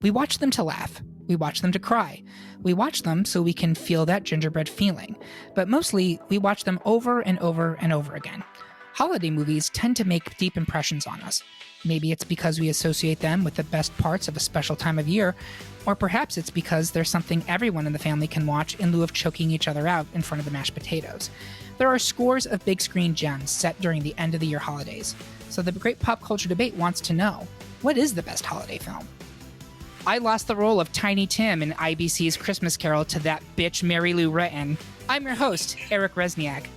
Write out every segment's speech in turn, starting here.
We watch them to laugh. We watch them to cry. We watch them so we can feel that gingerbread feeling. But mostly, we watch them over and over and over again. Holiday movies tend to make deep impressions on us. Maybe it's because we associate them with the best parts of a special time of year, or perhaps it's because there's something everyone in the family can watch in lieu of choking each other out in front of the mashed potatoes. There are scores of big screen gems set during the end of the year holidays. So the Great Pop Culture Debate wants to know, what is the best holiday film? I lost the role of Tiny Tim in IBC's Christmas Carol to that bitch Mary Lou Retton. I'm your host, Eric Rezsnyak.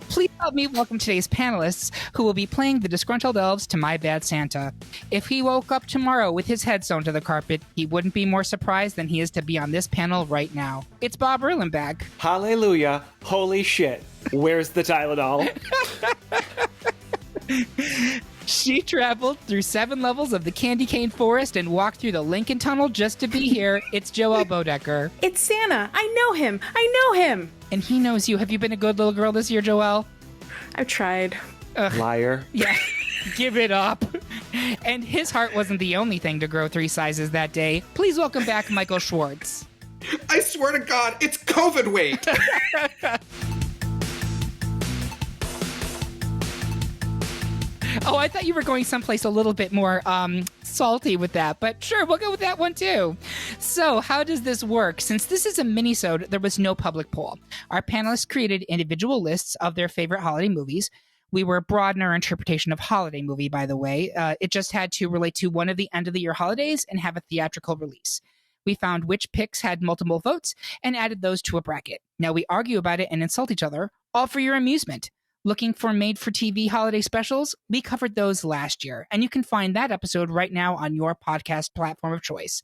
Please help me welcome today's panelists, who will be playing the disgruntled elves to My Bad Santa. If he woke up tomorrow with his head sewn to the carpet, he wouldn't be more surprised than he is to be on this panel right now. It's Bob Erlenback. Hallelujah. Holy shit. Where's the Tylenol? She traveled through 7 levels of the candy cane forest and walked through the Lincoln Tunnel just to be here. It's Joelle Boedecker. It's Santa. I know him. I know him. And he knows you. Have you been a good little girl this year, Joelle? I've tried. Liar. Yeah. Give it up. And his heart wasn't the only thing to grow 3 sizes that day. Please welcome back Michael Schwarz. I swear to God, it's COVID weight. Oh, I thought you were going someplace a little bit more salty with that, but sure, we'll go with that one too. So how does this work? Since this is a mini-sode, there was no public poll. Our panelists created individual lists of their favorite holiday movies. We were broad in our interpretation of holiday movie, by the way. It just had to relate to one of the end-of-the-year holidays and have a theatrical release. We found which picks had multiple votes and added those to a bracket. Now we argue about it and insult each other, all for your amusement. Looking for made-for-TV holiday specials? We covered those last year, and you can find that episode right now on your podcast platform of choice.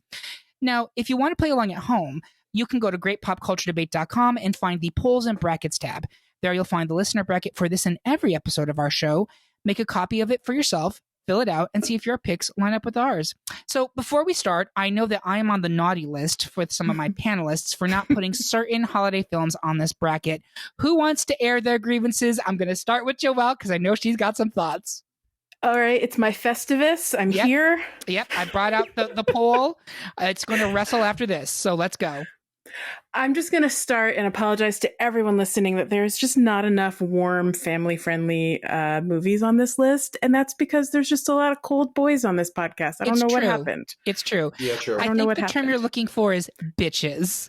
Now, if you want to play along at home, you can go to greatpopculturedebate.com and find the Polls and Brackets tab. There you'll find the listener bracket for this and every episode of our show. Make a copy of it for yourself, fill it out, and see if your picks line up with ours. So before we start, I know that I am on the naughty list with some of my panelists for not putting certain holiday films on this bracket. Who wants to air their grievances? I'm going to start with Joelle because I know she's got some thoughts. All right, it's my Festivus. I'm here. Yep, I brought out the poll. It's going to wrestle after this, so let's go. I'm just going to start and apologize to everyone listening that there's just not enough warm, family-friendly movies on this list. And that's because there's just a lot of cold boys on this podcast. I don't know what happened. It's true. Yeah, true. I think the term you're looking for is bitches.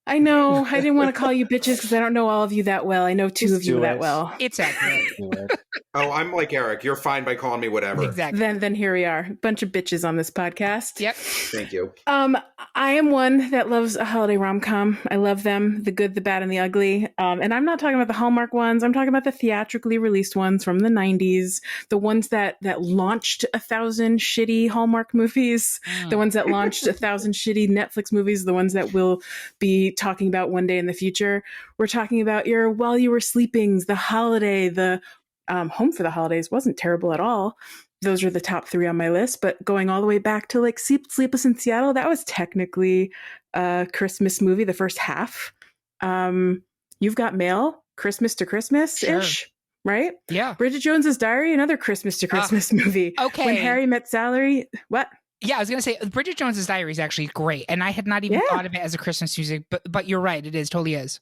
I know. I didn't want to call you bitches because I don't know all of you that well. I know 2 of you that well. It's accurate. Oh, I'm like Eric. You're fine by calling me whatever. Exactly. Then here we are. Bunch of bitches on this podcast. Yep. Thank you. I am one that loves a holiday rom-com. I love them, the good, the bad, and the ugly. And I'm not talking about the Hallmark ones. I'm talking about the theatrically released ones from the 90s, the ones that launched 1,000 shitty Hallmark movies, the ones that launched 1,000 shitty Netflix movies, the ones that we'll be talking about one day in the future. We're talking about your While You Were Sleepings, The Holiday, the Home for the Holidays wasn't terrible at all. Those are the top 3 on my list, but going all the way back to like Sleepless in Seattle, that was technically a Christmas movie, the first half. You've Got Mail, Christmas to Christmas-ish, Sure. Right? Yeah. Bridget Jones's Diary, another Christmas to Christmas movie. Okay. When Harry Met Sally, what? Yeah, I was going to say, Bridget Jones's Diary is actually great, and I had not even thought of it as a Christmas music, but you're right, it is, totally is.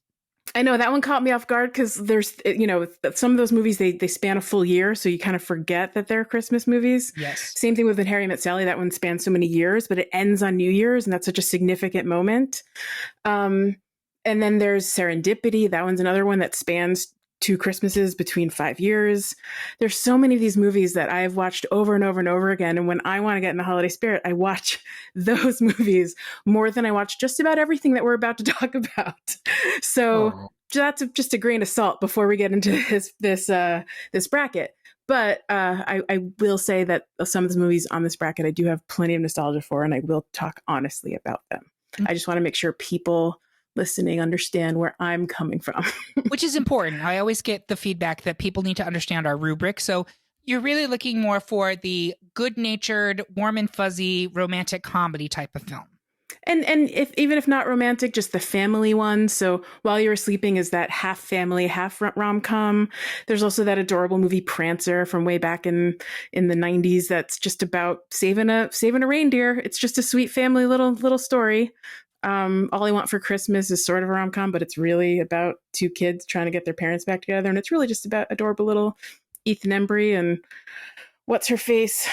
I know that one caught me off guard because there's, some of those movies, they span a full year. So you kind of forget that they're Christmas movies. Yes. Same thing with When Harry Met Sally. That one spans so many years, but it ends on New Year's. And that's such a significant moment. And then there's Serendipity. That one's another one that spans 2 Christmases between 5 years. There's so many of these movies that I've watched over and over and over again. And when I want to get in the holiday spirit, I watch those movies more than I watch just about everything that we're about to talk about. So that's just a grain of salt before we get into this bracket. But I will say that some of the movies on this bracket, I do have plenty of nostalgia for, and I will talk honestly about them. Mm-hmm. I just want to make sure people listening understand where I'm coming from. Which is important. I always get the feedback that people need to understand our rubric. So you're really looking more for the good-natured, warm and fuzzy, romantic comedy type of film. And even if not romantic, just the family one. So While You Were Sleeping is that half family, half rom-com. There's also that adorable movie Prancer from way back in the 90s that's just about saving a reindeer. It's just a sweet family little story. All I Want for Christmas is sort of a rom-com, but it's really about two kids trying to get their parents back together, and it's really just about adorable little Ethan Embry and what's her face?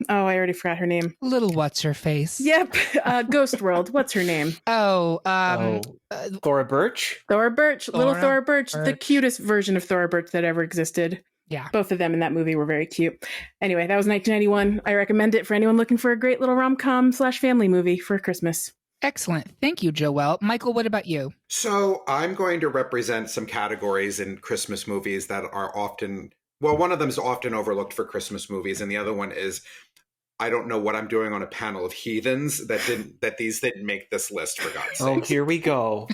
Oh, I already forgot her name. Little what's her face? Yep. Ghost World. What's her name? Thora Birch? Thora Birch. Little Thora Birch. The Birch. cutest version of Thora Birch that ever existed. Yeah. Both of them in that movie were very cute. Anyway, that was 1991. I recommend it for anyone looking for a great little rom-com / family movie for Christmas. Excellent. Thank you, Joelle. Michael, what about you? So I'm going to represent some categories in Christmas movies that are often, well, one of them is often overlooked for Christmas movies, and the other one is I don't know what I'm doing on a panel of heathens that these didn't make this list, for God's sake. Oh, here we go.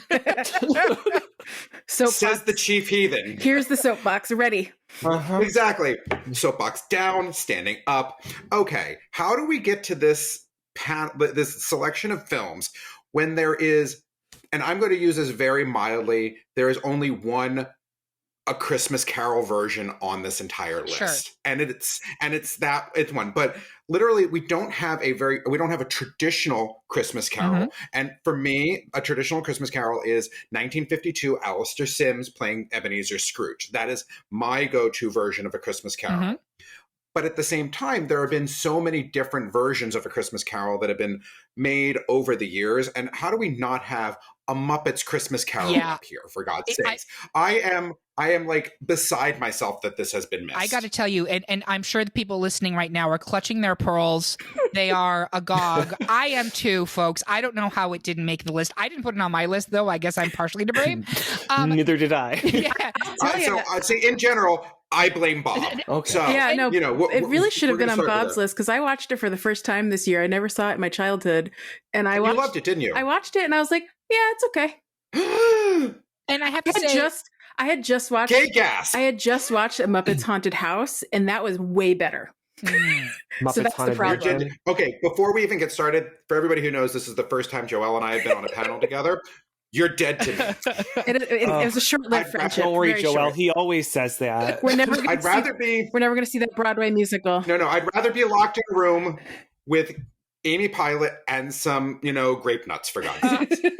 Says the chief heathen. Here's the soapbox. Ready. Uh-huh. Exactly. Soapbox down, standing up. Okay, how do we get to this this selection of films when there is, and I'm going to use this very mildly, there is only a Christmas Carol version on this entire list. Sure. And it's one. But literally we don't have a traditional Christmas Carol. Mm-hmm. And for me, a traditional Christmas Carol is 1952 Alistair Sims playing Ebenezer Scrooge. That is my go-to version of a Christmas Carol. Mm-hmm. But at the same time, there have been so many different versions of A Christmas Carol that have been made over the years. And how do we not have a Muppets Christmas Carol up here, for God's sakes? I am like beside myself that this has been missed. I got to tell you, and I'm sure the people listening right now are clutching their pearls. They are agog. I am too, folks. I don't know how it didn't make the list. I didn't put it on my list, though. I guess I'm partially to blame. Neither did I. Yeah. So I'd say in general, I blame Bob. Okay. So, Yeah, no, you know, it really should have we're been on gonna start with Bob's that. list because I watched it for the first time this year. I never saw it in my childhood, and I You watched. loved it, didn't you? I watched it, and I was like, "Yeah, it's okay." And I have to say, I had just watched. Gay gas. I had just watched A Muppet's Haunted House, and that was way better. Muppets that's the Haunted problem. Mansion. Okay, before we even get started, for everybody who knows this is the first time Joelle and I have been on a panel together, you're dead to me. It was a short-lived friendship. Don't worry, very Joelle. short. He always says that. We're never. Gonna I'd rather be We're never going to see that Broadway musical. no. I'd rather be locked in a room with Amy Pilot and some, grape nuts, for God's sake.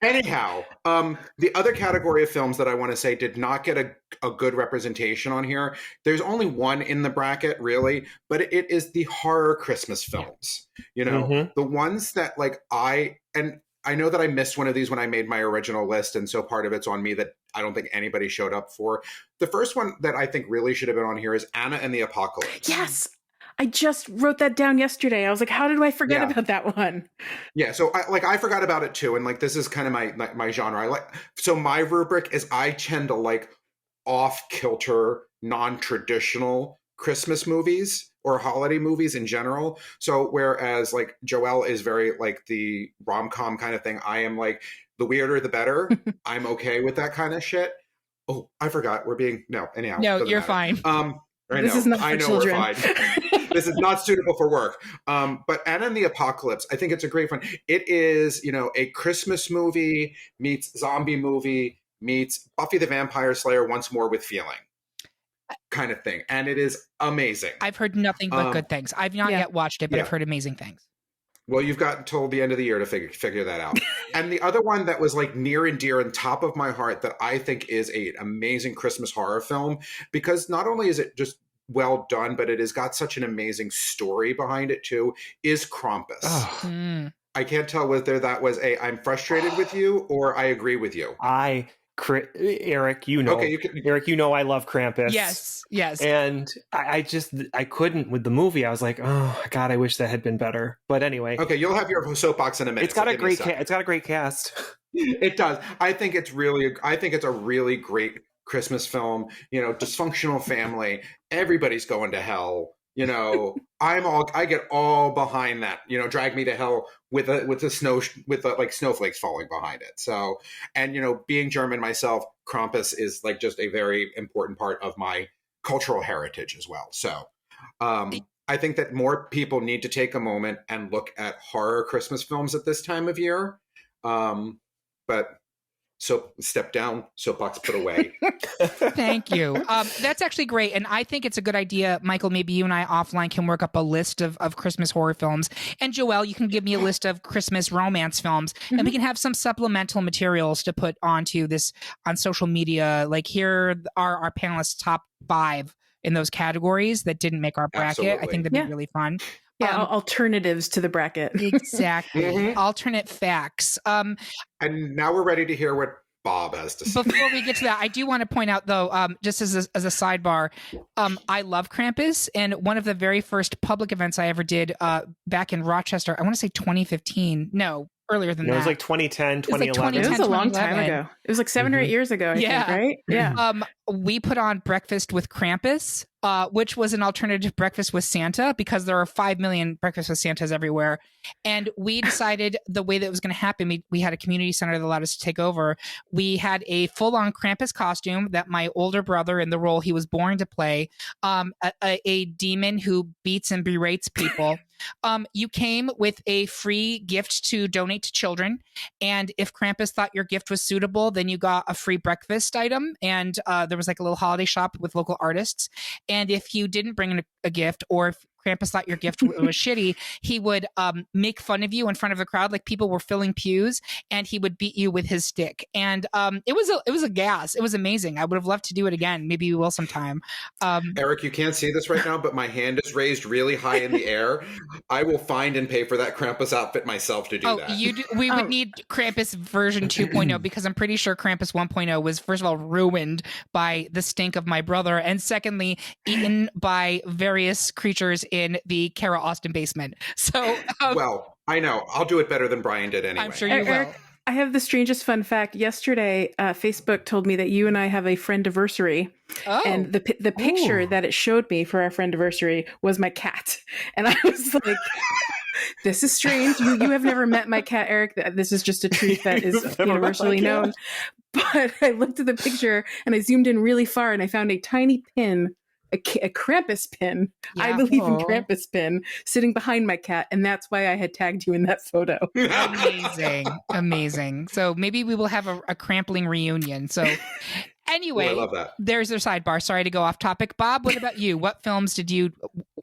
Anyhow, the other category of films that I want to say did not get a good representation on here. There's only one in the bracket, really, but it is the horror Christmas films. The ones that I know that I missed one of these when I made my original list, and so part of it's on me that I don't think anybody showed up for. The first one that I think really should have been on here is Anna and the Apocalypse. Yes. I just wrote that down yesterday. I was like, how did I forget about that one? Yeah, so I forgot about it too, and this is kind of my genre. So my rubric is I tend to like off-kilter, non-traditional Christmas movies or holiday movies in general. So whereas Joelle is very the rom-com kind of thing, I am the weirder the better. I'm okay with that kind of shit. Oh, I forgot. Anyhow. no, you're fine. This is not for children. We're fine. This is not suitable for work. But Anna and the Apocalypse, I think it's a great one. It is, a Christmas movie meets zombie movie meets Buffy the Vampire Slayer once more with feeling kind of thing. And it is amazing. I've heard nothing but good things. I've not yet watched it, but I've heard amazing things. Well, you've got until the end of the year to figure that out. And the other one that was near and dear and top of my heart that I think is an amazing Christmas horror film, because not only is it just well done, but it has got such an amazing story behind it too, is Krampus. Oh. I can't tell whether that was I'm frustrated with you or I agree with you. Eric, you know. Okay, Eric, I love Krampus. Yes. And I couldn't with the movie. I was like, oh God, I wish that had been better. But anyway. Okay, you'll have your soapbox in a minute. It's got a great cast. It does. I think it's a really great Christmas film. Dysfunctional family. Everybody's going to hell. I get all behind that. Drag me to hell with snowflakes falling behind it. So, and being German myself, Krampus is just a very important part of my cultural heritage as well. So, I think that more people need to take a moment and look at horror Christmas films at this time of year. But so step down, soapbox put away. Thank you. That's actually great. And I think it's a good idea, Michael, maybe you and I offline can work up a list of Christmas horror films. And Joelle, you can give me a list of Christmas romance films. And we can have some supplemental materials to put onto this on social media. Like here are our panelists' top 5 in those categories that didn't make our bracket. Absolutely. I think that'd be really fun. Yeah, alternatives to the bracket. Exactly. Alternate facts. And now we're ready to hear what Bob has to say. Before we get to that, I do want to point out, though, just as a sidebar, I love Krampus. And one of the very first public events I ever did back in Rochester, I want to say 2015. No, earlier than that. It was like 2010, 2011. It was a long time ago. It was like 7 or 8 years ago, I think, right? Yeah. We put on Breakfast with Krampus, which was an alternative Breakfast with Santa, because there are 5 million Breakfast with Santas everywhere. And we decided the way that it was going to happen, we had a community center that allowed us to take over. We had a full-on Krampus costume that my older brother, in the role he was born to play, a demon who beats and berates people. You came with a free gift to donate to children. And if Krampus thought your gift was suitable, then you got a free breakfast item. And there was like a little holiday shop with local artists. And if you didn't bring in a gift, or if Krampus thought your gift was shitty, he would make fun of you in front of a crowd, like people were filling pews, and he would beat you with his stick. And it was a gas. It was amazing. I would have loved to do it again. Maybe we will sometime. Eric, you can't see this right now, but my hand is raised really high in the air. I will find and pay for that Krampus outfit myself to do that. We would need Krampus version 2.0, because I'm pretty sure Krampus 1.0 was, first of all, ruined by the stink of my brother, and secondly, eaten by various creatures in the Kara Austin basement. So, well, I know. I'll do it better than Brian did anyway. I'm sure you will. Eric, I have the strangest fun fact. Yesterday, Facebook told me that you and I have a friendiversary. Oh. And the picture that it showed me for our friendiversary was my cat. And I was like, this is strange. You have never met my cat, Eric. This is just a truth that is universally known. But I looked at the picture and I zoomed in really far and I found a tiny pin, a Krampus pin. Yeah. I believe in Krampus pin sitting behind my cat. And that's why I had tagged you in that photo. Amazing. So maybe we will have a Krampling reunion. So anyway, I love that. There's our sidebar. Sorry to go off topic. Bob, what about you? What films did you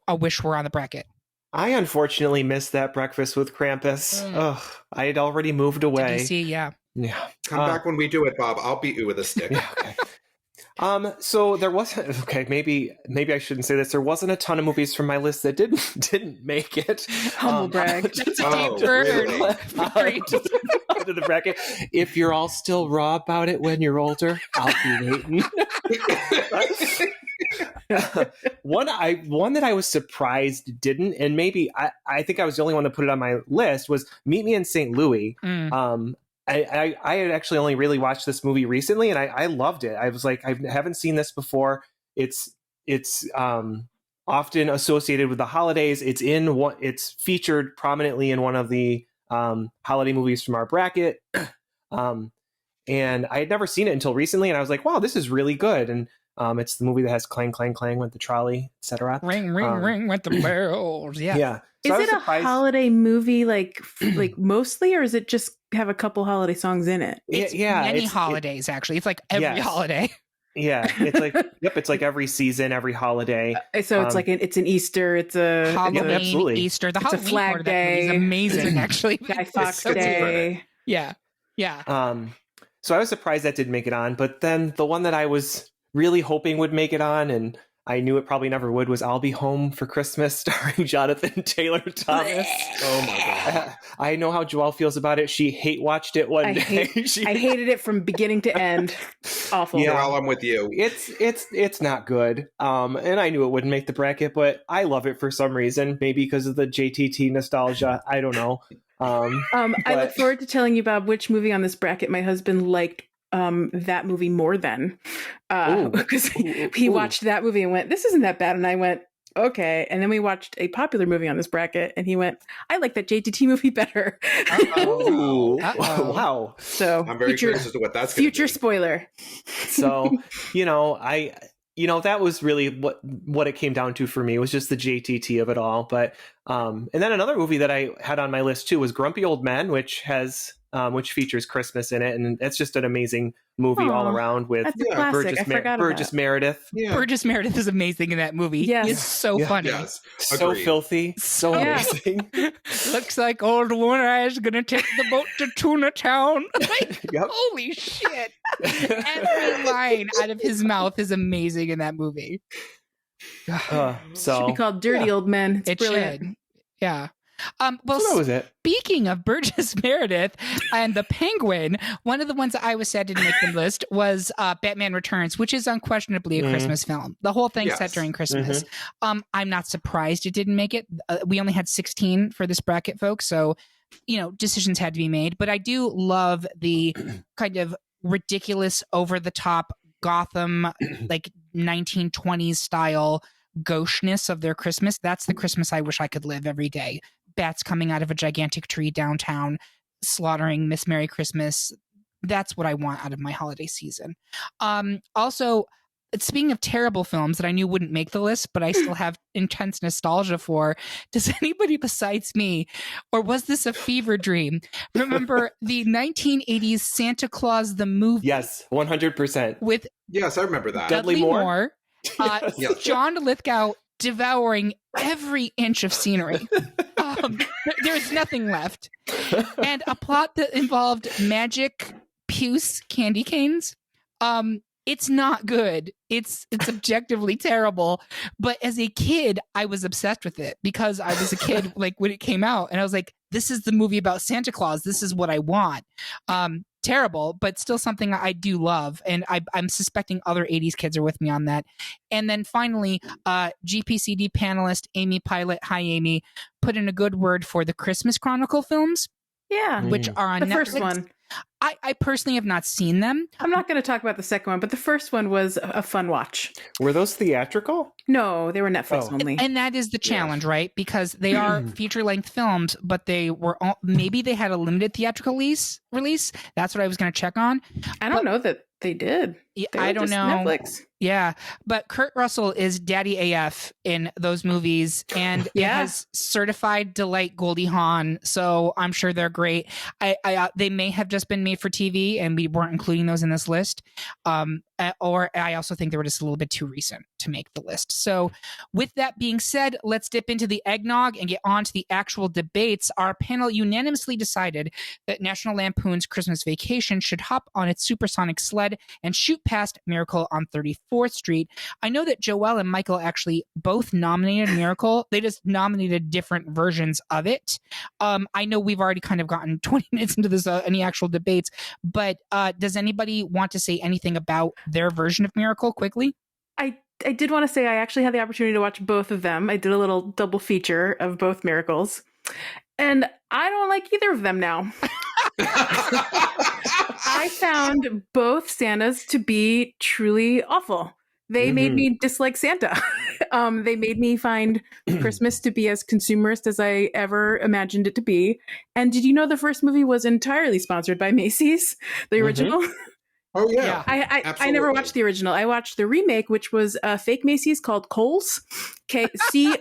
wish were on the bracket? I unfortunately missed that Breakfast with Krampus. Ugh, I had already moved away. Did you see? Yeah. Come back when we do it, Bob. I'll beat you with a stick. Yeah, okay. So there wasn't, okay, maybe I shouldn't say this. There wasn't a ton of movies from my list that didn't make it. Humble brag. That's a deep burn. Really? To the bracket. If you're all still raw about it when you're older, I'll be waiting. One that I was surprised didn't, and maybe I think I was the only one that put it on my list, was Meet Me in St. Louis. I had actually only really watched this movie recently, and I loved it. I was like, I haven't seen this before. It's often associated with the holidays. It's featured prominently in one of the holiday movies from our bracket. And I had never seen it until recently, and I was like, wow, this is really good. And it's the movie that has clang, clang, clang with the trolley, etc. Ring, ring, ring with the bells. Yeah. Yeah. So is it a holiday movie, like mostly, or is it just have a couple holiday songs in it? It's many holidays, actually. It's like every holiday. Yeah, it's like it's like every season, every holiday. So it's like it's an Easter, it's a Halloween, absolutely. Easter. The it's Halloween a Flag part of that movie is Day. amazing, actually. Guy Fawkes Day. Yeah. So I was surprised that didn't make it on, but then the one that I was really hoping would make it on, and I knew it probably never would, was I'll Be Home for Christmas, starring Jonathan Taylor Thomas. Oh my God. I know how Joelle feels about it. She hate-watched it one day. I hated it from beginning to end. Awful. Yeah. Joelle, I'm with you. It's not good. And I knew it wouldn't make the bracket, but I love it for some reason. Maybe because of the JTT nostalgia. I don't know. I look forward to telling you, Bob, which movie on this bracket my husband liked that movie more than, because he watched that movie and went, this isn't that bad. And I went, okay. And then we watched a popular movie on this bracket and he went, I like that JTT movie better. Ooh. Wow. So I'm very curious as to what that's going to be. Future spoiler. So, that was really what it came down to for me, was just the JTT of it all. But and then another movie that I had on my list too was Grumpy Old Men, which features Christmas in it, and it's just an amazing movie all around with Burgess Meredith. Yeah. Burgess Meredith is amazing in that movie. Yes. He's so funny. Yes. So Agreed. filthy. So amazing. Looks like old One Eye's gonna take the boat to Tuna Town. Yep. Holy shit. Every line out of his mouth is amazing in that movie. Should be called Dirty Old Men. It's brilliant. Should. Yeah. Well, that was it. Speaking of Burgess Meredith and the Penguin, one of the ones that I was sad didn't make the list was Batman Returns, which is unquestionably a Christmas film. The whole thing's set during Christmas. I'm not surprised it didn't make it. We only had 16 for this bracket, folks, so decisions had to be made. But I do love the kind of ridiculous, over-the-top Gotham, like 1920s style gaucheness of their Christmas. That's the Christmas I wish I could live every day. Bats coming out of a gigantic tree downtown, slaughtering Miss Merry Christmas. That's what I want out of my holiday season. Also, speaking of terrible films that I knew wouldn't make the list, but I still have intense nostalgia for, does anybody besides me, or was this a fever dream, remember the 1980s Santa Claus the movie? Yes, 100%. Yes, I remember that. Dudley Moore. John Lithgow devouring every inch of scenery. There's nothing left. And a plot that involved magic puce candy canes. It's not good. It's objectively terrible. But as a kid, I was obsessed with it because I was a kid like when it came out, and I was like, this is the movie about Santa Claus. This is what I want. Terrible, but still something I do love. And I'm suspecting other 80s kids are with me on that. And then finally, GPCD panelist Amy Pilot, hi Amy, put in a good word for the Christmas Chronicle films. Yeah. Which are on the Netflix. First one. I personally have not seen them. I'm not going to talk about the second one, but the first one was a fun watch. Were those theatrical? No, they were Netflix only. And that is the challenge, right? Because they are feature-length films, but they were maybe they had a limited theatrical release. That's what I was going to check on. I don't know that they did. I don't know. Netflix. Yeah, but Kurt Russell is Daddy AF in those movies, and it has certified delight Goldie Hawn, so I'm sure they're great. They may have just been made for TV, and we weren't including those in this list. Or I also think they were just a little bit too recent to make the list. So with that being said, let's dip into the eggnog and get on to the actual debates. Our panel unanimously decided that National Lampoon's Christmas Vacation should hop on its supersonic sled and shoot past Miracle on 34th Street. I know that Joelle and Michael actually both nominated Miracle. They just nominated different versions of it. I know we've already kind of gotten 20 minutes into this, any actual debates, but does anybody want to say anything about their version of Miracle quickly? I did want to say I actually had the opportunity to watch both of them. I did a little double feature of both Miracles, and I don't like either of them now. I found both Santas to be truly awful. They made me dislike Santa. They made me find Christmas to be as consumerist as I ever imagined it to be. And did you know the first movie was entirely sponsored by Macy's, the original? Oh, yeah. I never watched the original. I watched the remake, which was a fake Macy's called Kohl's. COLE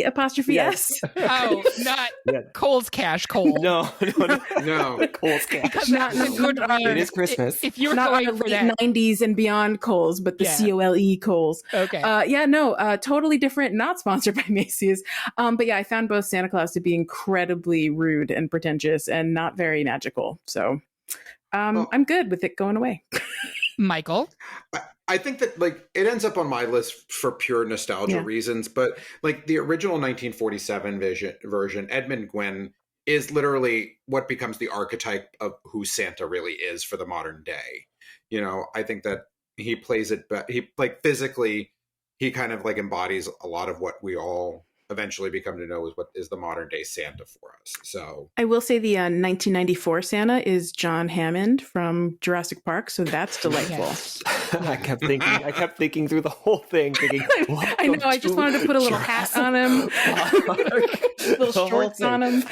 apostrophe S. Oh, not Kohl's Cash Cole. No. Kohl's Cash. It is Christmas. If you're not going on the for late that 90s and beyond Kohl's, but the COLE Kohl's. Okay. Totally different, not sponsored by Macy's. But yeah, I found both Santa Claus to be incredibly rude and pretentious and not very magical. So I'm good with it going away. Michael? I think that it ends up on my list for pure nostalgia reasons, but the original 1947 version, Edmund Gwynn is literally what becomes the archetype of who Santa really is for the modern day. I think that he plays it, but he physically, he kind of embodies a lot of what we all eventually become to know is what is the modern day Santa for us. So I will say the 1994 Santa is John Hammond from Jurassic Park, so that's delightful. Yes. I kept thinking through the whole thing, thinking, I know, I just wanted to put a little hat on him, little shorts on him.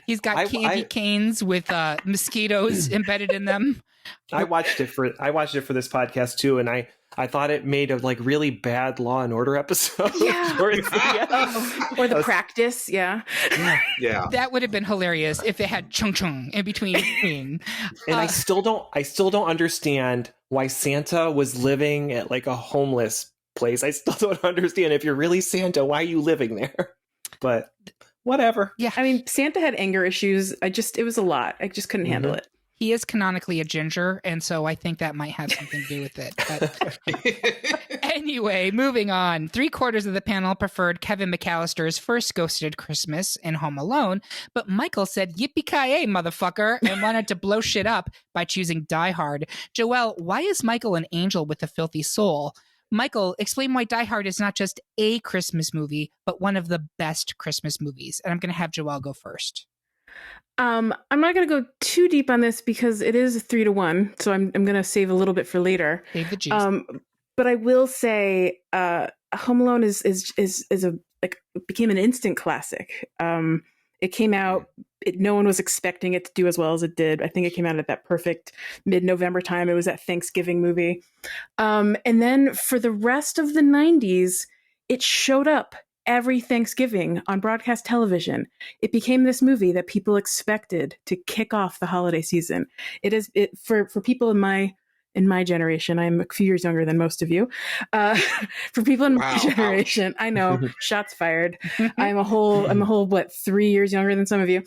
He's got candy canes with mosquitoes embedded in them. I watched it for this podcast too, and I thought it made a like really bad Law and Order episode. Yeah. Or The Practice. Yeah. Yeah. That would have been hilarious if it had chung chung in between. And I still don't understand why Santa was living at like a homeless place. I still don't understand, if you're really Santa, why are you living there? But whatever. Yeah. I mean, Santa had anger issues. It was a lot. I just couldn't handle it. He is canonically a ginger, and so I think that might have something to do with it. But anyway, moving on. 3/4 of the panel preferred Kevin McAllister's first ghosted Christmas in Home Alone, but Michael said, yippee-ki-yay, motherfucker, and wanted to blow shit up by choosing Die Hard. Joelle, why is Michael an angel with a filthy soul? Michael, explain why Die Hard is not just a Christmas movie, but one of the best Christmas movies. And I'm going to have Joelle go first. I'm not going to go too deep on this because it is 3-1, so I'm going to save a little bit for later. Save the juice. But I will say, Home Alone is became an instant classic. It came out. No one was expecting it to do as well as it did. I think it came out at that perfect mid-November time. It was that Thanksgiving movie, and then for the rest of the 90s, it showed up every Thanksgiving on broadcast television. It became this movie that people expected to kick off the holiday season. For people in my generation. I'm a few years younger than most of you. For people in my generation, I know, shots fired. I'm a whole 3 years younger than some of you.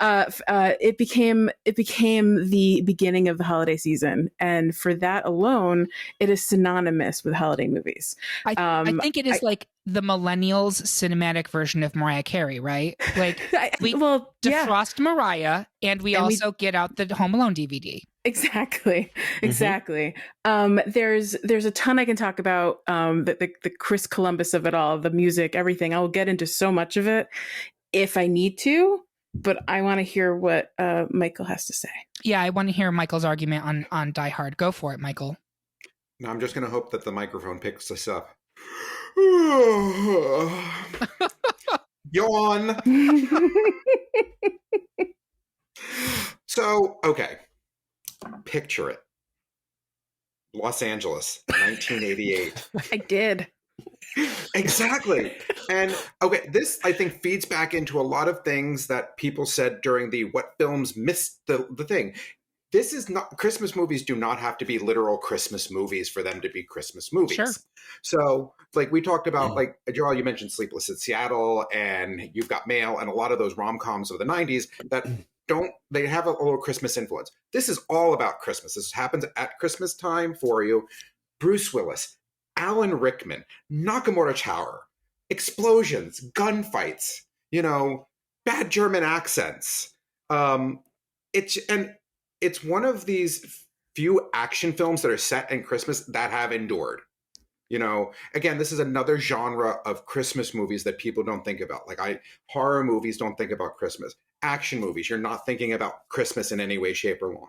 It became the beginning of the holiday season, and for that alone, it is synonymous with holiday movies. I think it is like the millennials cinematic version of Mariah Carey, right? Like we defrost Mariah, and we also get out the Home Alone DVD. Exactly. There's a ton I can talk about, the Chris Columbus of it all, the music, everything. I will get into so much of it if I need to, but I want to hear what Michael has to say. Yeah, I want to hear Michael's argument on Die Hard. Go for it, Michael. No, I'm just going to hope that the microphone picks this up. Yawn. So, okay. Picture it. Los Angeles, 1988. I did. Exactly. And okay, this I think feeds back into a lot of things that people said during the what films missed the thing. This is not, Christmas movies do not have to be literal Christmas movies for them to be Christmas movies. Sure. So like we talked about, like Joelle, you mentioned Sleepless in Seattle and You've Got Mail and a lot of those rom-coms of the 90s that they have a little Christmas influence. This is all about Christmas. This happens at Christmas time for you. Bruce Willis, Alan Rickman, Nakamura Tower, explosions, gunfights, bad German accents. It's one of these few action films that are set in Christmas that have endured. Again, this is another genre of Christmas movies that people don't think about. Horror movies don't think about Christmas. Action movies, you're not thinking about Christmas in any way, shape, or form.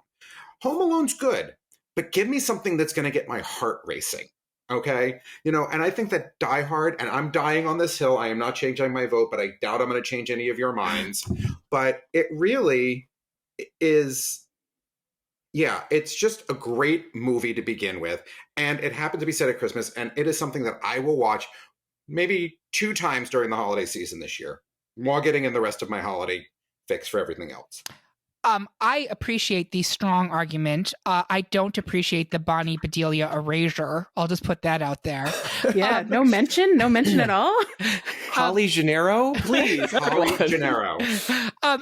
Home Alone's good, but give me something that's going to get my heart racing. Okay? And I think that Die Hard, and I'm dying on this hill, I am not changing my vote, but I doubt I'm going to change any of your minds. But it really is, it's just a great movie to begin with. And it happened to be set at Christmas, and it is something that I will watch maybe 2 times during the holiday season this year, while getting in the rest of my holiday fix for everything else. I appreciate the strong argument. I don't appreciate the Bonnie Bedelia erasure. I'll just put that out there. Yeah, no mention at all. Holly Gennaro, please. Holly Gennaro.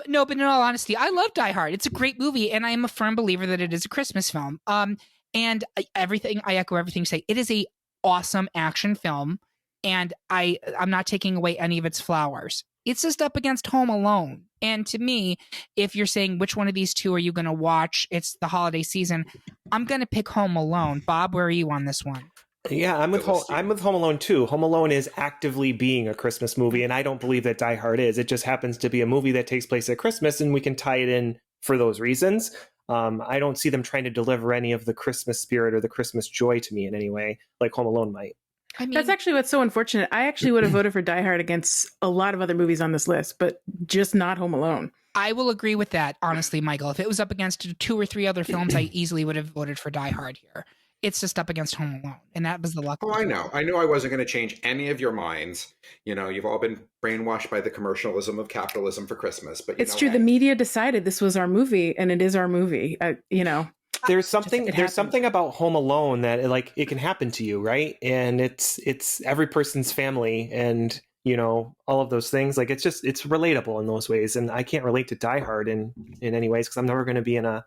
No, but in all honesty, I love Die Hard. It's a great movie, and I am a firm believer that it is a Christmas film. And I echo everything you say. It is a awesome action film, and I'm not taking away any of its flowers. It's just up against Home Alone. And to me, if you're saying which one of these two are you going to watch, it's the holiday season, I'm going to pick Home Alone. Bob, where are you on this one? Yeah, I'm with Home Alone too. Home Alone is actively being a Christmas movie, and I don't believe that Die Hard is. It just happens to be a movie that takes place at Christmas, and we can tie it in for those reasons. I don't see them trying to deliver any of the Christmas spirit or the Christmas joy to me in any way, like Home Alone might. I mean, that's actually what's so unfortunate. I actually would have voted for Die Hard against a lot of other movies on this list, but just not Home Alone. I will agree with that, honestly, Michael. If it was up against 2 or 3 other films, I easily would have voted for Die Hard here. It's just up against Home Alone, and that was the luck. Oh, I know. I knew I wasn't going to change any of your minds. You know, you've all been brainwashed by the commercialism of capitalism for Christmas. But it's true. The media decided this was our movie, and it is our movie. There's something about Home Alone that like it can happen to you, right? And it's every person's family, and all of those things. Like it's relatable in those ways, and I can't relate to Die Hard in any ways because I'm never going to be in a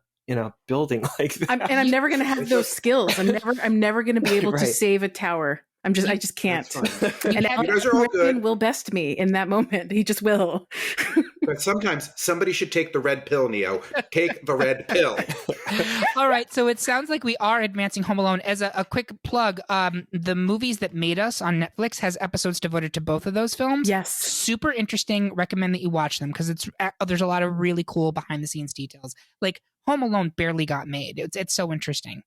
building like that. I'm never going to have those skills. I'm never going to be able to save a tower. I just can't. And you guys are all good. Will best me in that moment. He just will. But sometimes somebody should take the red pill, Neo. Take the red pill. All right. So it sounds like we are advancing Home Alone. As a quick plug, the Movies That Made Us on Netflix has episodes devoted to both of those films. Yes. Super interesting. Recommend that you watch them because there's a lot of really cool behind the scenes details. Like Home Alone barely got made. It's so interesting.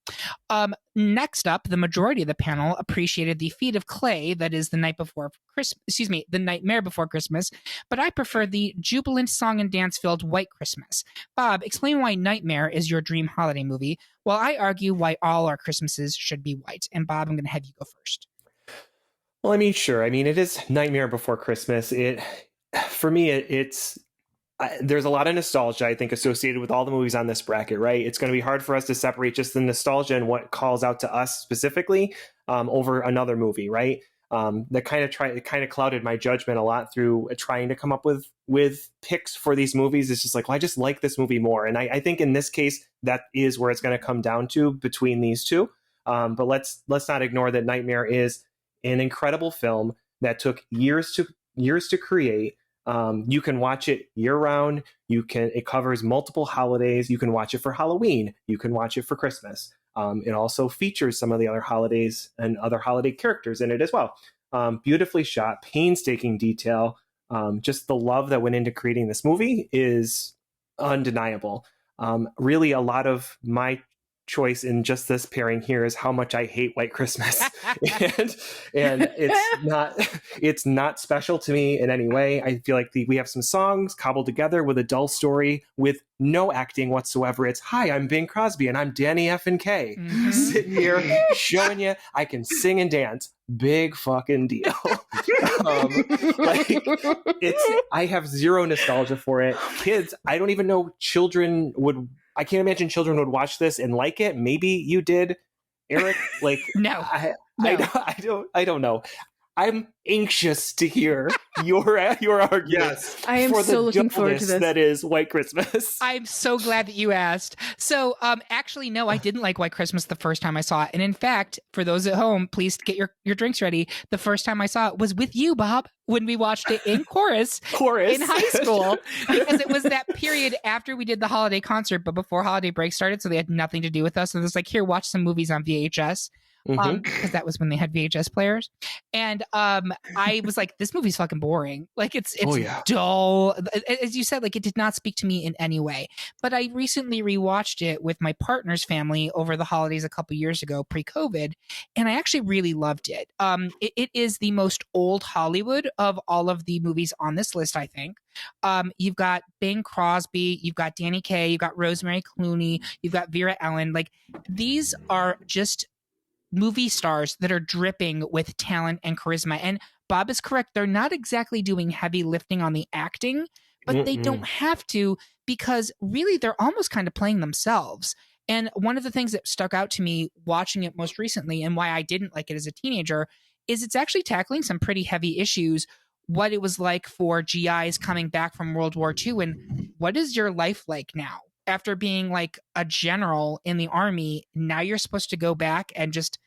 Next up, the majority of the panel appreciated the feat of clay that is the Nightmare Before Christmas, but I prefer the jubilant song and dance filled White Christmas. Bob, explain why Nightmare is your dream holiday movie, while I argue why all our Christmases should be white. And Bob, I'm going to have you go first. Well, sure. It is Nightmare Before Christmas. For me, it's there's a lot of nostalgia, I think, associated with all the movies on this bracket, right? It's going to be hard for us to separate just the nostalgia and what calls out to us specifically over another movie, right? That kind of clouded my judgment a lot through trying to come up with picks for these movies. It's just like, well, I just like this movie more. And I think in this case, that is where it's going to come down to between these two. But let's not ignore that Nightmare is an incredible film that took years to create. You can watch it year round. It covers multiple holidays. You can watch it for Halloween. You can watch it for Christmas. It also features some of the other holidays and other holiday characters in it as well. Beautifully shot, painstaking detail. Just the love that went into creating this movie is undeniable. Really, a lot of my choice in just this pairing here is how much I hate White Christmas. and it's not special to me in any way. I feel like we have some songs cobbled together with a dull story with no acting whatsoever. It's, hi, I'm Bing Crosby and I'm Danny F&K. Mm-hmm. Sitting here showing you I can sing and dance. Big fucking deal. I have zero nostalgia for it. Kids, I don't even know I can't imagine children would watch this and like it. Maybe you did, Eric. Like, no. I don't know. I'm anxious to hear your argument. Yes, I am so looking forward to this. That is White Christmas. I'm so glad that you asked. So, actually, no, I didn't like White Christmas the first time I saw it. And in fact, for those at home, please get your drinks ready. The first time I saw it was with you, Bob, when we watched it in chorus in high school, because it was that period after we did the holiday concert, but before holiday break started, so they had nothing to do with us. And it was like, here, watch some movies on VHS. Because that was when they had VHS players. And I was like, this movie's fucking boring. Like it's dull. As you said, like it did not speak to me in any way. But I recently rewatched it with my partner's family over the holidays a couple years ago, pre-COVID, and I actually really loved it. It is the most old Hollywood of all of the movies on this list, I think. You've got Bing Crosby, you've got Danny Kaye, you've got Rosemary Clooney, you've got Vera Ellen. Like these are just movie stars that are dripping with talent and charisma. And Bob is correct. They're not exactly doing heavy lifting on the acting, but they don't have to, because really they're almost kind of playing themselves. And one of the things that stuck out to me watching it most recently and why I didn't like it as a teenager is it's actually tackling some pretty heavy issues. What it was like for GIs coming back from World War II, and what is your life like now? After being like a general in the army, now you're supposed to go back and just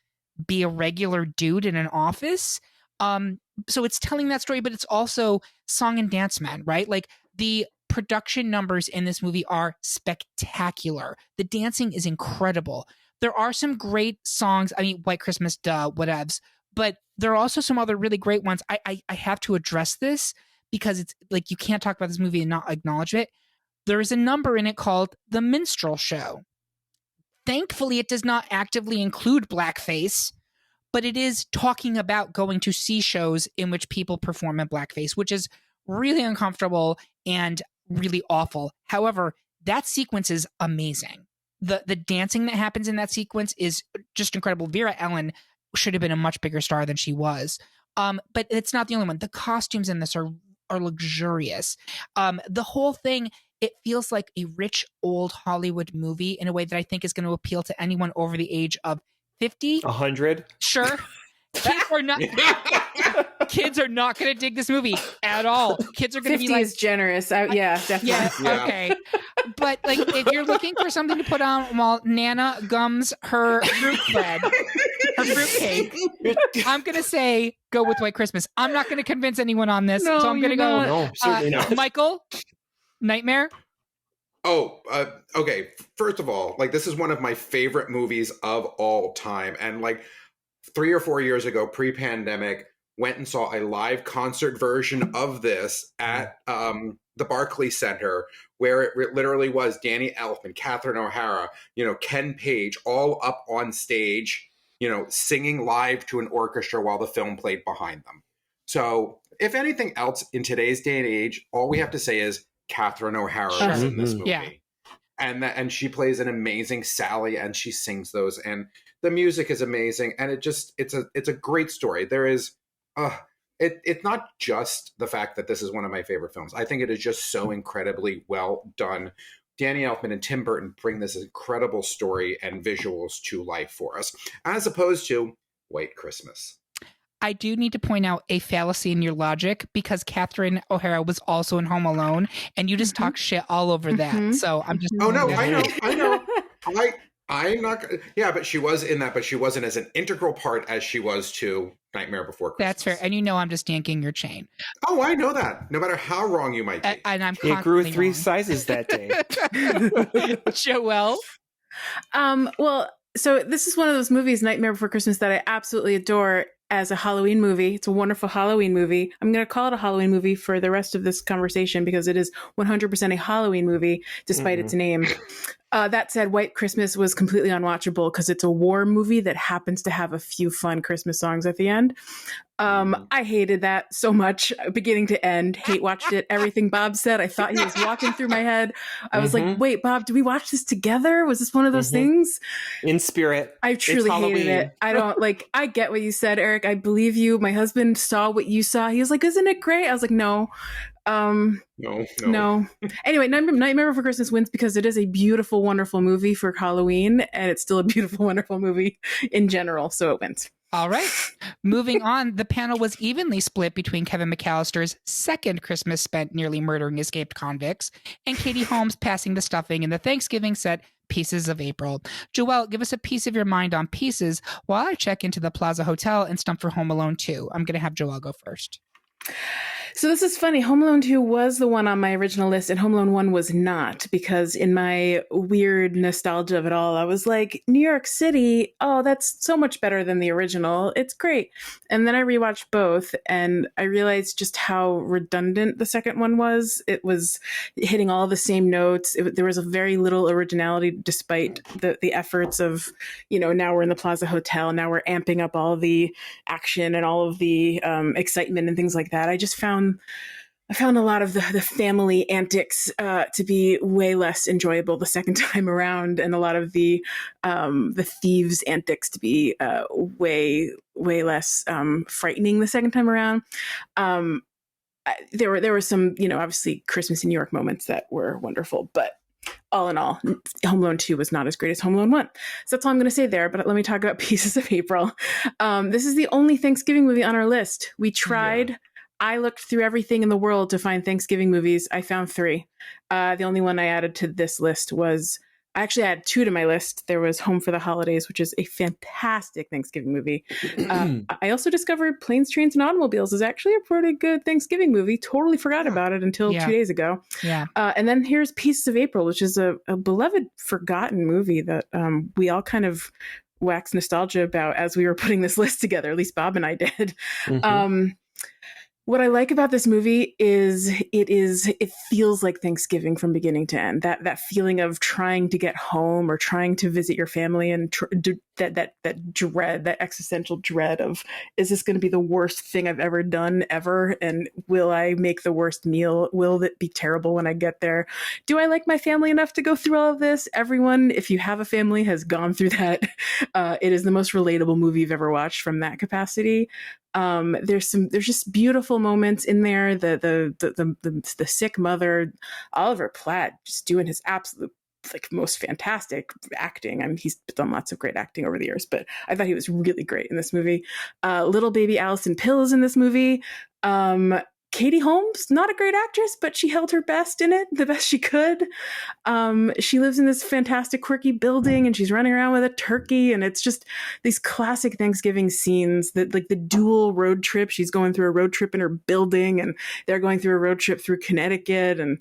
be a regular dude in an office. So it's telling that story, but it's also song and dance men, right? Like the production numbers in this movie are spectacular. The dancing is incredible. There are some great songs. I mean, White Christmas, whatevs. But there are also some other really great ones. I have to address this because it's like you can't talk about this movie and not acknowledge it. There is a number in it called The Minstrel Show. Thankfully, it does not actively include blackface, but it is talking about going to see shows in which people perform in blackface, which is really uncomfortable and really awful. However, that sequence is amazing. The dancing that happens in that sequence is just incredible. Vera Ellen should have been a much bigger star than she was. But it's not the only one. The costumes in this are luxurious. The whole thing, it feels like a rich old Hollywood movie in a way that I think is going to appeal to anyone over the age of 50. 100. Sure. Kids are not going to dig this movie at all. Kids are going to be 50 like, is generous. Yeah, definitely. yeah, okay. But like, if you're looking for something to put on while Nana gums her fruit bread, her fruitcake, I'm going to say go with White Christmas. I'm not going to convince anyone on this, No, so I'm going to go. No, certainly not. Michael, Nightmare. Oh, okay. First of all, like, this is one of my favorite movies of all time. And like 3 or 4 years ago, pre-pandemic, went and saw a live concert version of this at the Barclays Center, where it literally was Danny Elfman, Catherine O'Hara, Ken Page, all up on stage, singing live to an orchestra while the film played behind them. So if anything else in today's day and age, all we have to say is Catherine O'Hara was in this movie. Yeah. And she plays an amazing Sally, and she sings those, and the music is amazing, and it's a great story. There is it's not just the fact that this is one of my favorite films. I think it is just so incredibly well done. Danny Elfman and Tim Burton bring this incredible story and visuals to life for us, as opposed to White Christmas. I do need to point out a fallacy in your logic, because Catherine O'Hara was also in Home Alone, and you just talk shit all over that. So I'm just. Oh no, I know. I'm not. Yeah, but she was in that, but she wasn't as an integral part as she was to Nightmare Before Christmas. That's fair, and I'm just yanking your chain. Oh, I know that. No matter how wrong you might be, and I'm. It grew 3 wrong. sizes that day. Joelle. Well, so this is one of those movies, Nightmare Before Christmas, that I absolutely adore as a Halloween movie. It's a wonderful Halloween movie. I'm going to call it a Halloween movie for the rest of this conversation because it is 100% a Halloween movie, despite its name. That said, White Christmas was completely unwatchable because it's a war movie that happens to have a few fun Christmas songs at the end. I hated that so much, beginning to end. Hate watched it. Everything Bob said, I thought he was walking through my head. I was like, wait, Bob, did we watch this together? Was this one of those things? In spirit. I truly hated it. I don't I get what you said, Eric. I believe you. My husband saw what you saw. He was like, isn't it great? I was like, no. No. Anyway, Nightmare Before Christmas wins because it is a beautiful, wonderful movie for Halloween, and it's still a beautiful, wonderful movie in general, so it wins. All right. Moving on, the panel was evenly split between Kevin McAllister's second Christmas spent nearly murdering escaped convicts and Katie Holmes passing the stuffing in the Thanksgiving set Pieces of April. Joelle, give us a piece of your mind on Pieces while I check into the Plaza Hotel and stump for Home Alone 2. I'm going to have Joelle go first. So this is funny. Home Alone 2 was the one on my original list, and Home Alone 1 was not, because in my weird nostalgia of it all, I was like, New York City, oh, that's so much better than the original. It's great. And then I rewatched both, and I realized just how redundant the second one was. It was hitting all the same notes. There was a very little originality, despite the efforts of, now we're in the Plaza Hotel, now we're amping up all the action and all of the excitement and things like that. I found a lot of the family antics to be way less enjoyable the second time around, and a lot of the thieves' antics to be way less frightening the second time around. There were some, obviously Christmas in New York moments that were wonderful, but all in all, Home Alone 2 was not as great as Home Alone 1. So that's all I'm going to say there, but let me talk about Pieces of April. This is the only Thanksgiving movie on our list. We tried. Yeah. I looked through everything in the world to find Thanksgiving movies. I found 3. The only one I added to this list was, I actually had 2 to my list. There was Home for the Holidays, which is a fantastic Thanksgiving movie. I also discovered Planes, Trains, and Automobiles is actually a pretty good Thanksgiving movie. Totally forgot about it until 2 days ago. Yeah. And then here's Pieces of April, which is a beloved, forgotten movie that we all kind of waxed nostalgia about as we were putting this list together. At least Bob and I did. What I like about this movie is it feels like Thanksgiving from beginning to end. That feeling of trying to get home or trying to visit your family, and that dread, that existential dread of, is this going to be the worst thing I've ever done ever? And will I make the worst meal? Will it be terrible when I get there? Do I like my family enough to go through all of this? Everyone, if you have a family, has gone through that. It is the most relatable movie you've ever watched from that capacity. There's just beautiful moments in there. The sick mother, Oliver Platt, just doing his absolute most fantastic acting. I mean, he's done lots of great acting over the years, but I thought he was really great in this movie. Little baby Allison Pill is in this movie. Katie Holmes, not a great actress, but she held her best in it, the best she could. She lives in this fantastic, quirky building, and she's running around with a turkey, and it's just these classic Thanksgiving scenes, that the dual road trip. She's going through a road trip in her building, and they're going through a road trip through Connecticut. And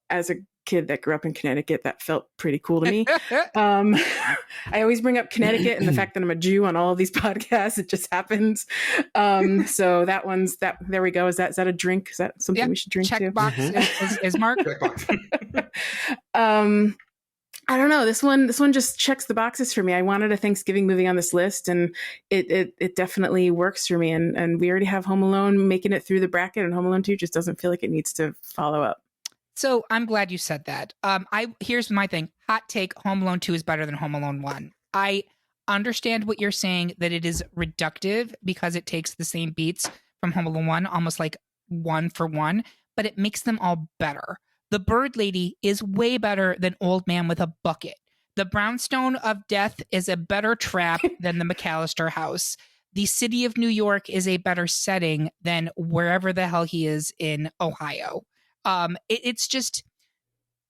as a kid that grew up in Connecticut, that felt pretty cool to me. I always bring up Connecticut and the fact that I'm a Jew on all of these podcasts. It just happens. So there we go. Is that a drink? Is that something we should drink check too? Box is Mark. Check box. I don't know. This one just checks the boxes for me. I wanted a Thanksgiving movie on this list, and it definitely works for me. And we already have Home Alone making it through the bracket, and Home Alone 2 just doesn't feel like it needs to follow up. So I'm glad you said that. Here's my thing. Hot take, Home Alone 2 is better than Home Alone 1. I understand what you're saying, that it is reductive because it takes the same beats from Home Alone 1, almost like one for one, but it makes them all better. The Bird Lady is way better than Old Man with a Bucket. The Brownstone of Death is a better trap than the McAllister house. The city of New York is a better setting than wherever the hell he is in Ohio. It's just,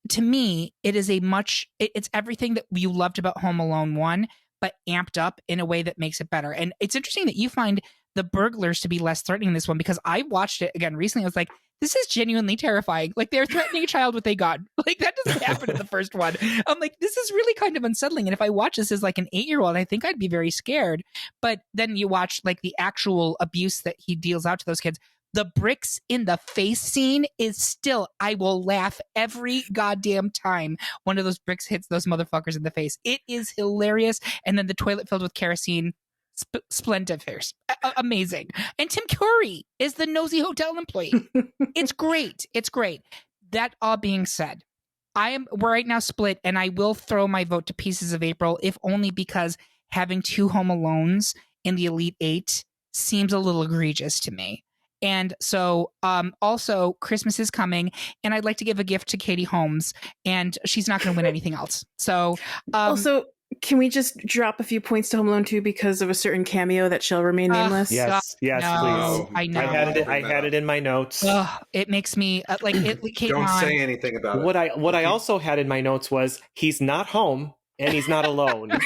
to me, it is it's everything that you loved about Home Alone 1, but amped up in a way that makes it better. And it's interesting that you find the burglars to be less threatening in this one, because I watched it again recently. I was like, this is genuinely terrifying. Like, they're threatening a child with a gun. Like, that doesn't happen in the first one. I'm like, this is really kind of unsettling. And if I watch this as like an 8-year-old, I think I'd be very scared. But then you watch like the actual abuse that he deals out to those kids. The bricks in the face scene is still, I will laugh every goddamn time one of those bricks hits those motherfuckers in the face. It is hilarious. And then the toilet filled with kerosene, splendific, amazing. And Tim Curry is the nosy hotel employee. It's great. It's great. That all being said, we're right now split, and I will throw my vote to Pieces of April, if only because having 2 Home Alones in the Elite 8 seems a little egregious to me. And so also Christmas is coming, and I'd like to give a gift to Katie Holmes, and she's not going to win anything else. So also, can we just drop a few points to Home Alone 2 because of a certain cameo that shall remain nameless? Yes, no, please. I know. I had it in my notes. It makes me like it. Don't say anything about it. What I also had in my notes was, he's not home and he's not alone. I'm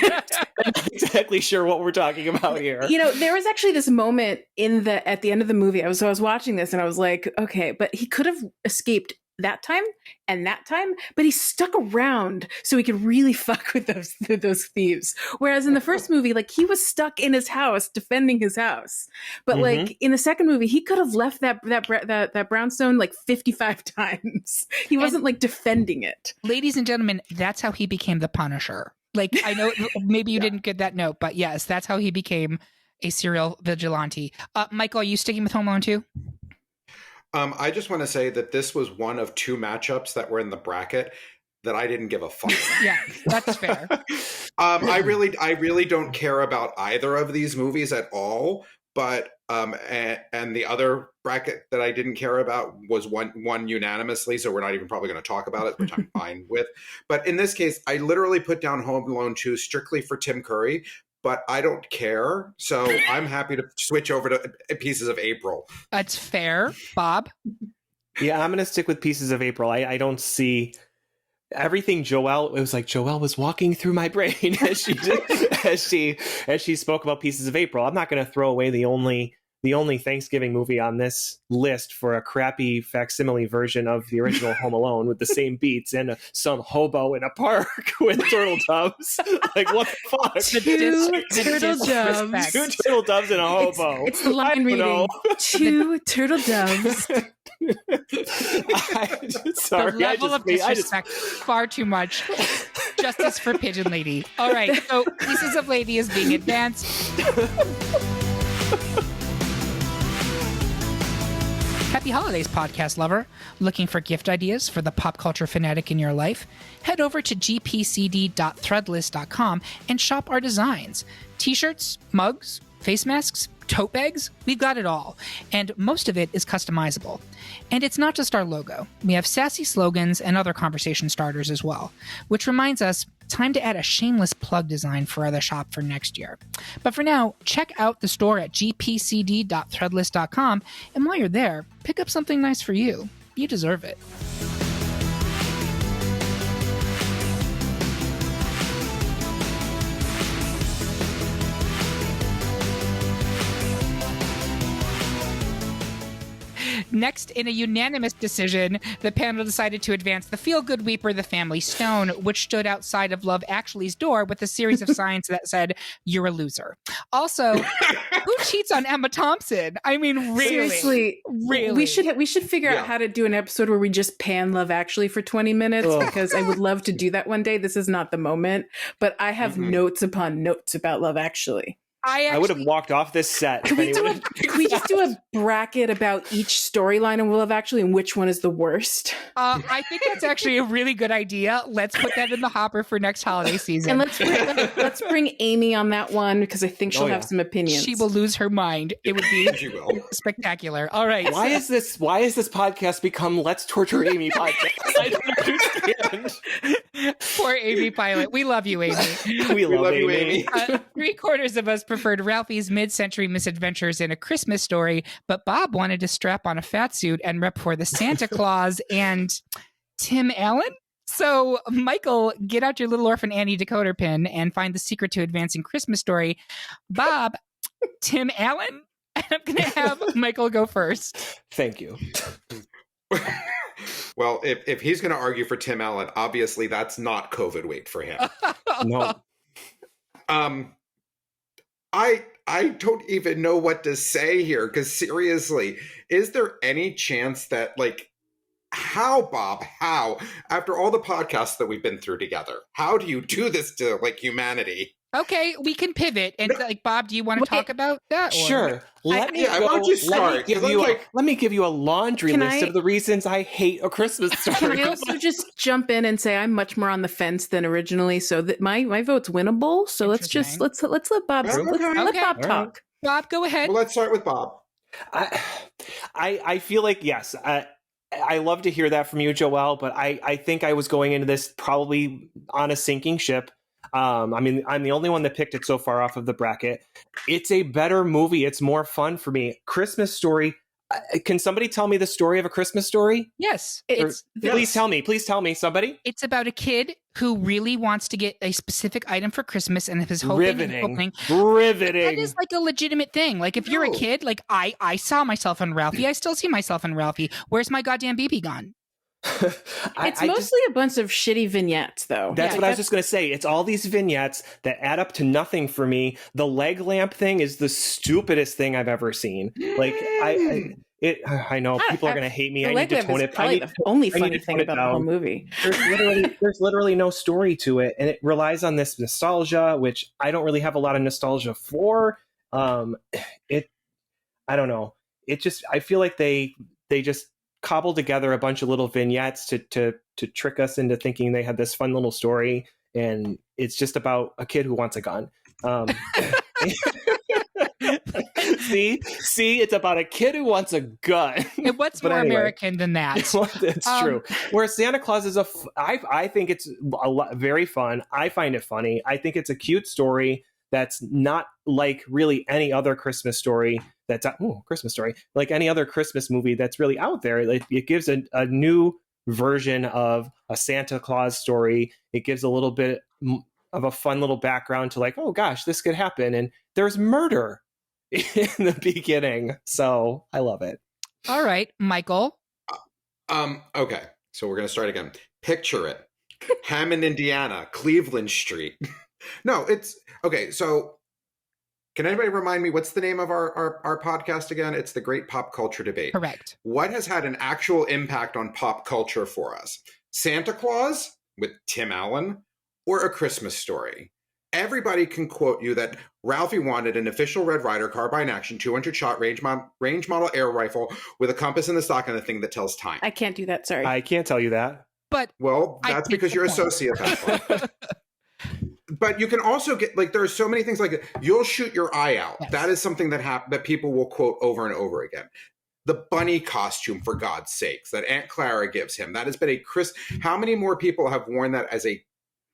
not exactly sure what we're talking about here. You know, there was actually this moment at the end of the movie. I was watching this and I was like, okay, but he could have escaped that time and that time, but he stuck around so he could really fuck with those thieves. Whereas in the first movie, like, he was stuck in his house defending his house. But like in the second movie, he could have left that brownstone like 55 times. He wasn't like defending it. Ladies and gentlemen, that's how he became the Punisher. Like, I know maybe you didn't get that note, but yes, that's how he became a serial vigilante. Michael, are you sticking with Home Alone 2? I just want to say that this was one of 2 matchups that were in the bracket that I didn't give a fuck about. Yeah, that's fair. I really don't care about either of these movies at all. But and the other bracket that I didn't care about was one unanimously, so we're not even probably going to talk about it, which I'm fine with. But in this case, I literally put down Home Alone 2 strictly for Tim Curry, but I don't care, so I'm happy to switch over to Pieces of April. That's fair. Bob? Yeah, I'm going to stick with Pieces of April. I don't see everything Joelle. It was like Joelle was walking through my brain as she spoke about Pieces of April. I'm not going to throw away the only the only Thanksgiving movie on this list for a crappy facsimile version of the original Home Alone with the same beats and some hobo in a park with turtle doves. Like, what the fuck? Two turtle doves. Two turtle doves and a hobo. It's the line reading. Two turtle doves. Sorry, the level of disrespect, far too much. Justice for Pigeon Lady. All right, so Pieces of Lady is being advanced. Happy holidays, podcast lover. Looking for gift ideas for the pop culture fanatic in your life? Head over to gpcd.threadless.com and shop our designs. T-shirts, mugs, face masks, tote bags, we've got it all. And most of it is customizable. And it's not just our logo. We have sassy slogans and other conversation starters as well. Which reminds us, time to add a shameless plug design for the shop for next year. But for now, check out the store at gpcd.threadless.com. And while you're there, pick up something nice for you. You deserve it. Next, in a unanimous decision, the panel decided to advance the feel-good weeper, The Family Stone, which stood outside of Love Actually's door with a series of signs that said, "You're a loser." Also, who cheats on Emma Thompson? I mean, really? Seriously, really? We should figure out how to do an episode where we just pan Love Actually for 20 minutes because I would love to do that one day. This is not the moment, but I have notes upon notes about Love Actually. I would have walked off this set. Can we just do a bracket about each storyline in Love Actually and which one is the worst? I think that's actually a really good idea. Let's put that in the hopper for next holiday season. And let's bring Amy on that one because I think she'll have some opinions. She will lose her mind. It would be spectacular. All right. Why is this podcast become Let's Torture Amy podcast? I don't understand. Poor Amy Pilot. We love you, Amy. We love you, Amy. 3/4 of us preferred Ralphie's mid-century misadventures in A Christmas Story, but Bob wanted to strap on a fat suit and rep for the Santa Claus and Tim Allen. So, Michael, get out your Little Orphan Annie decoder pin and find the secret to advancing Christmas Story. Bob, Tim Allen? And I'm going to have Michael go first. Thank you. Well, if he's going to argue for Tim Allen, obviously that's not COVID weight for him. No. I don't even know what to say here, because seriously, is there any chance that, like, Bob, after all the podcasts that we've been through together, how do you do this to, like, humanity? Okay, we can pivot. And, like, Bob, do you want to talk about that? Or? Sure. Let me give you a laundry list of the reasons I hate A Christmas Story. Can I also just jump in and say I'm much more on the fence than originally, so that my vote's winnable. So let's let Bob let Bob talk. Bob, go ahead. Well, let's start with Bob. I feel like yes. I love to hear that from you, Joelle, but I think I was going into this probably on a sinking ship. I mean, I'm the only one that picked it so far off of the bracket. It's a better movie. It's more fun for me. Christmas Story. Can somebody tell me the story of A Christmas Story? Yes. Please tell me. Please tell me, somebody. It's about a kid who really wants to get a specific item for Christmas and is hoping. Riveting. That is like a legitimate thing. Like if you're a kid, like I saw myself in Ralphie. I still see myself in Ralphie. Where's my goddamn BB gun? It's mostly a bunch of shitty vignettes, though. That's what I was just going to say. It's all these vignettes that add up to nothing for me. The leg lamp thing is the stupidest thing I've ever seen. Like, I know people are going to hate me. I need to tone it. Probably the only funny thing about the whole movie. There's literally no story to it, and it relies on this nostalgia, which I don't really have a lot of nostalgia for. I don't know. I feel like they just cobbled together a bunch of little vignettes to trick us into thinking they had this fun little story, and it's just about a kid who wants a gun. See, it's about a kid who wants a gun. And what's more American than that? It's true. Whereas Santa Claus is I think it's very fun. I find it funny. I think it's a cute story that's not like really any other Christmas story Christmas Story, like any other Christmas movie that's really out there. It gives a new version of a Santa Claus story. It gives a little bit of a fun little background to like, oh gosh, this could happen. And there's murder. in the beginning. So I love it. All right, Michael. Okay, so we're gonna start again. Picture it: Hammond, Indiana, Cleveland Street. No, it's okay. So, can anybody remind me what's the name of our podcast again? It's the Great Pop Culture Debate. Correct. What has had an actual impact on pop culture for us? Santa Claus with Tim Allen or A Christmas Story? Everybody can quote you that Ralphie wanted an official Red Ryder carbine action 200-shot range model air rifle with a compass in the stock and a thing that tells time. I can't do that. Sorry. I can't tell you that. But Well, that's because you're a sociopath. But you can also get, like, there are so many things, like you'll shoot your eye out. Yes. That is something that people will quote over and over again. The bunny costume, for God's sakes, that Aunt Clara gives him. That has been how many more people have worn that as a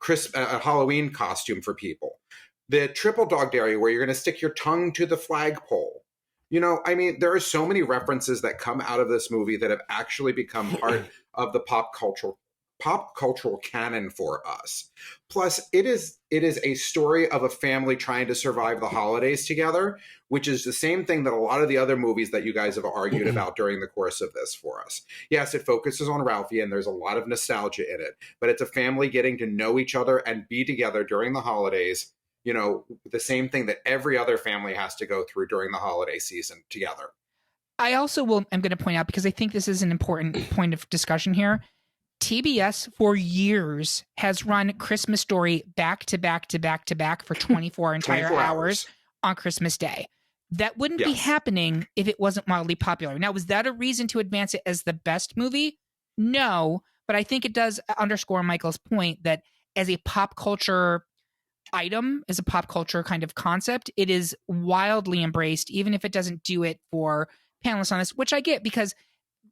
Halloween costume for people? The triple dog dairy, where you're going to stick your tongue to the flagpole. You know, I mean, there are so many references that come out of this movie that have actually become part of the pop cultural canon for us. Plus, it is a story of a family trying to survive the holidays together, which is the same thing that a lot of the other movies that you guys have argued about during the course of this for us. Yes, it focuses on Ralphie and there's a lot of nostalgia in it, but it's a family getting to know each other and be together during the holidays. You know, the same thing that every other family has to go through during the holiday season together. I also I'm going to point out, because I think this is an important point of discussion here. TBS for years has run Christmas Story back to back to back to back for 24 entire 24 hours on Christmas Day. That wouldn't be happening if it wasn't wildly popular. Now, was that a reason to advance it as the best movie? No, but I think it does underscore Michael's point that as a pop culture item, as a pop culture kind of concept, it is wildly embraced, even if it doesn't do it for panelists on this, which I get, because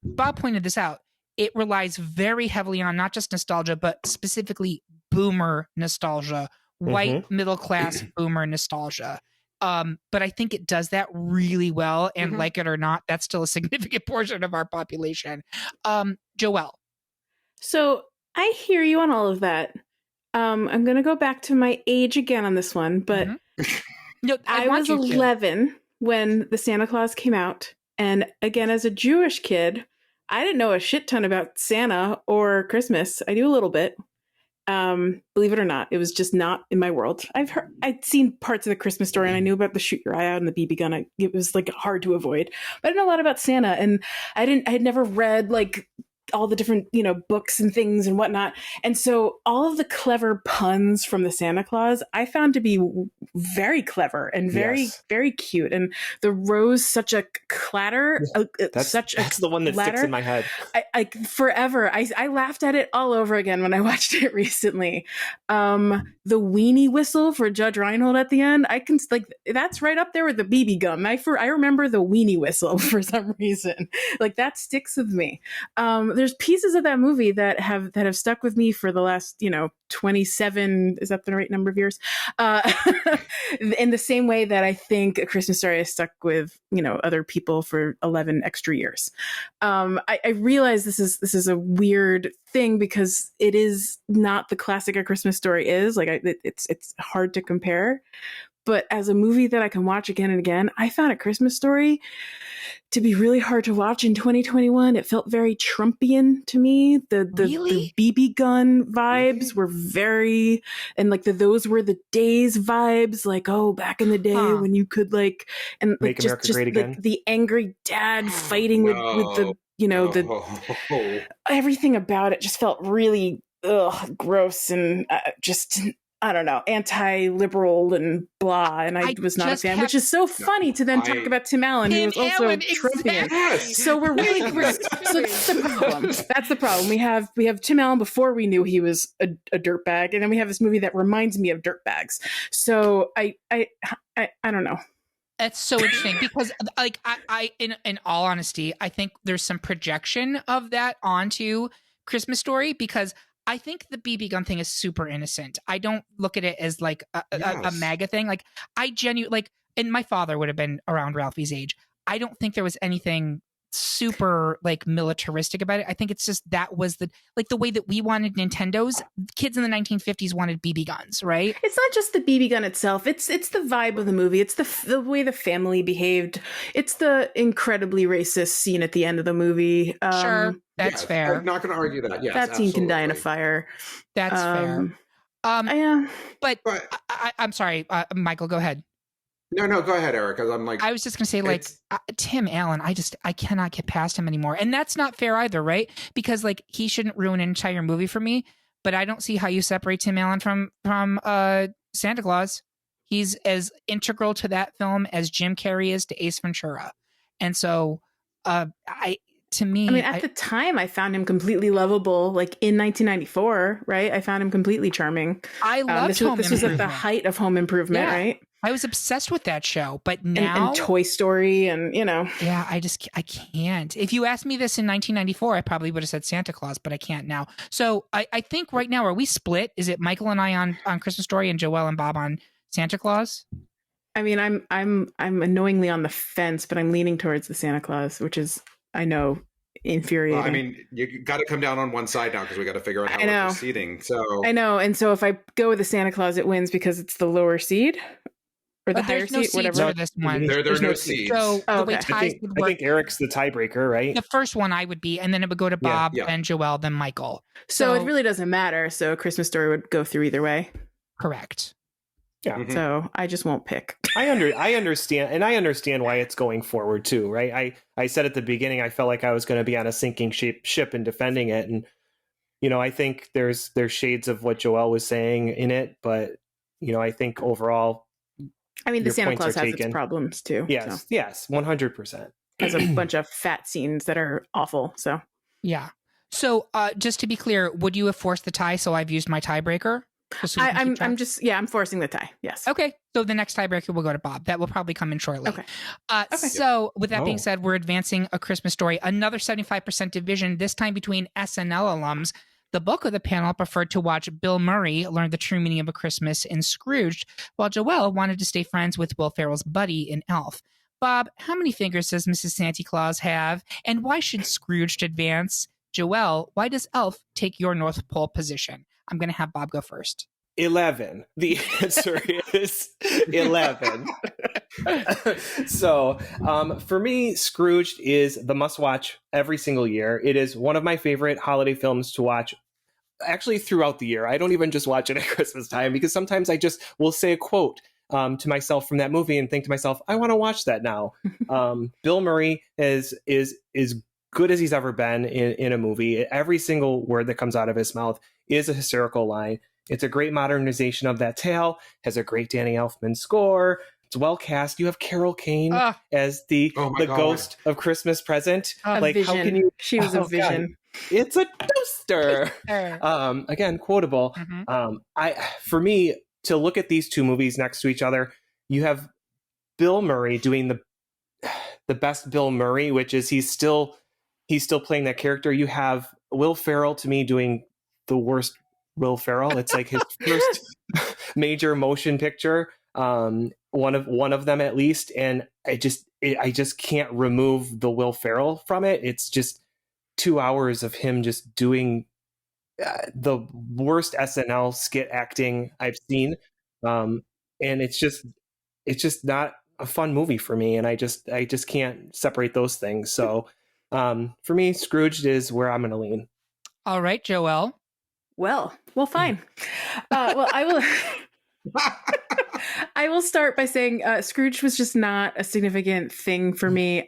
Bob pointed this out. It relies very heavily on not just nostalgia, but specifically boomer nostalgia, white middle class boomer nostalgia. But I think it does that really well. And like it or not, that's still a significant portion of our population. Joelle. So I hear you on all of that. I'm going to go back to my age again on this one, but No, I was 11 when the Santa Claus came out. And again, as a Jewish kid, I didn't know a shit ton about Santa or Christmas. I knew a little bit. Believe it or not, it was just not in my world. I'd seen parts of the Christmas Story, and I knew about the shoot your eye out and the BB gun. It was like hard to avoid. But I didn't know a lot about Santa, and I had never read like all the different, books and things and whatnot. And so all of the clever puns from the Santa Claus, I found to be very clever and very, very cute. And the rose, such a clatter. That's the one that sticks in my head. I forever. I laughed at it all over again when I watched it recently. The weenie whistle for Judge Reinhold at the end, that's right up there with the BB gun. I remember the weenie whistle for some reason. Like, that sticks with me. There's pieces of that movie that have stuck with me for the last 27, is that the right number of years, in the same way that I think A Christmas Story has stuck with other people for 11 extra years. I realize this is a weird thing because it is not the classic A Christmas Story is. Like, it's hard to compare. But as a movie that I can watch again and again, I found A Christmas Story to be really hard to watch in 2021. It felt very Trumpian to me. The BB gun vibes were very, and like those were the days vibes, like, oh, back in the day when you could make America great again. Like the angry dad fighting with the, the everything about it just felt really gross and just, I don't know, anti-liberal and blah, and I was not a fan, which is so funny to then talk about Tim Allen, who was also Trumpian. Exactly. So so that's the problem. That's the problem. We have Tim Allen before we knew he was a dirtbag, and then we have this movie that reminds me of dirtbags. So I don't know. That's so interesting because, like, I in all honesty, I think there's some projection of that onto Christmas Story because I think the BB gun thing is super innocent. I don't look at it as like a MAGA thing. Like, I genuinely, like, and my father would have been around Ralphie's age. I don't think there was anything super like militaristic about it. I think it's just that was the way that we wanted Nintendos. Kids in the 1950s wanted BB guns, right? It's not just the BB gun itself. It's the vibe of the movie. It's the way the family behaved. It's the incredibly racist scene at the end of the movie. Sure, that's fair. I'm not going to argue that. Yes, that scene can die in a absolutely. fire. That's fair. Yeah. But I'm sorry, Michael, go ahead. No, go ahead, Eric, because I'm like... I was just going to say, like, Tim Allen, I cannot get past him anymore. And that's not fair either, right? Because, like, he shouldn't ruin an entire movie for me, but I don't see how you separate Tim Allen from Santa Claus. He's as integral to that film as Jim Carrey is to Ace Ventura. And so, at the time, I found him completely lovable. Like in 1994, right? I found him completely charming. I loved Home Improvement. This was at the height of Home Improvement, right? I was obsessed with that show, but now and Toy Story, and yeah, I can't. If you asked me this in 1994, I probably would have said Santa Claus, but I can't now. So I think right now, are we split? Is it Michael and I on Christmas Story and Joelle and Bob on Santa Claus? I mean, I'm annoyingly on the fence, but I'm leaning towards the Santa Claus, which is, I know, infuriating. Well, I mean, you got to come down on one side now because we got to figure out how we're proceeding. So I know, and so if I go with the Santa Claus, it wins because it's the lower seed. Or the higher seat, whatever. For this one. There's no seeds. So the way ties would work, I think Eric's the tiebreaker, right? The first one I would be, and then it would go to Bob, then Joelle, then Michael. So it really doesn't matter. So Christmas Story would go through either way. Correct. Yeah. Mm-hmm. So I just won't pick. I understand, and I understand why it's going forward too, right? I said at the beginning I felt like I was going to be on a sinking ship and defending it, and I think there's shades of what Joelle was saying in it, but I think overall. I mean, the Santa Claus has its problems too. Yes, yes, 100%. Has a bunch of fat scenes that are awful. So yeah. So just to be clear, would you have forced the tie? So I've used my tiebreaker. I'm forcing the tie. Yes. Okay. So the next tiebreaker will go to Bob. That will probably come in shortly. Okay. So with that being said, we're advancing A Christmas Story. Another 75% division. This time between SNL alums. The bulk of the panel preferred to watch Bill Murray learn the true meaning of a Christmas in Scrooged, while Joelle wanted to stay friends with Will Ferrell's buddy in Elf. Bob, how many fingers does Mrs. Santa Claus have? And why should Scrooged advance? Joelle, why does Elf take your North Pole position? I'm going to have Bob go first. 11. The answer is 11. So, for me, Scrooged is the must-watch every single year. It is one of my favorite holiday films to watch, actually, throughout the year. I don't even just watch it at Christmas time, because sometimes I just will say a quote to myself from that movie and think to myself, I want to watch that now. Bill Murray is good as he's ever been in a movie. Every single word that comes out of his mouth is a hysterical line. It's a great modernization of that tale, has a great Danny Elfman score. It's well cast. You have Carol Kane as the ghost of Christmas Present. Like, vision. How can you? She was a vision. God. It's a toaster. Again, quotable. For me, to look at these two movies next to each other, you have Bill Murray doing the best Bill Murray, which is he's still playing that character. You have Will Ferrell, to me, doing the worst Will Ferrell. It's like his first major motion picture, one of them at least, and I just can't remove the Will Ferrell from it. It's just 2 hours of him just doing the worst SNL skit acting I've seen, and it's just not a fun movie for me, and I just can't separate those things. So for me, Scrooged is where I'm going to lean. All right, Joelle. Well, fine. I will. I will start by saying Scrooge was just not a significant thing for me.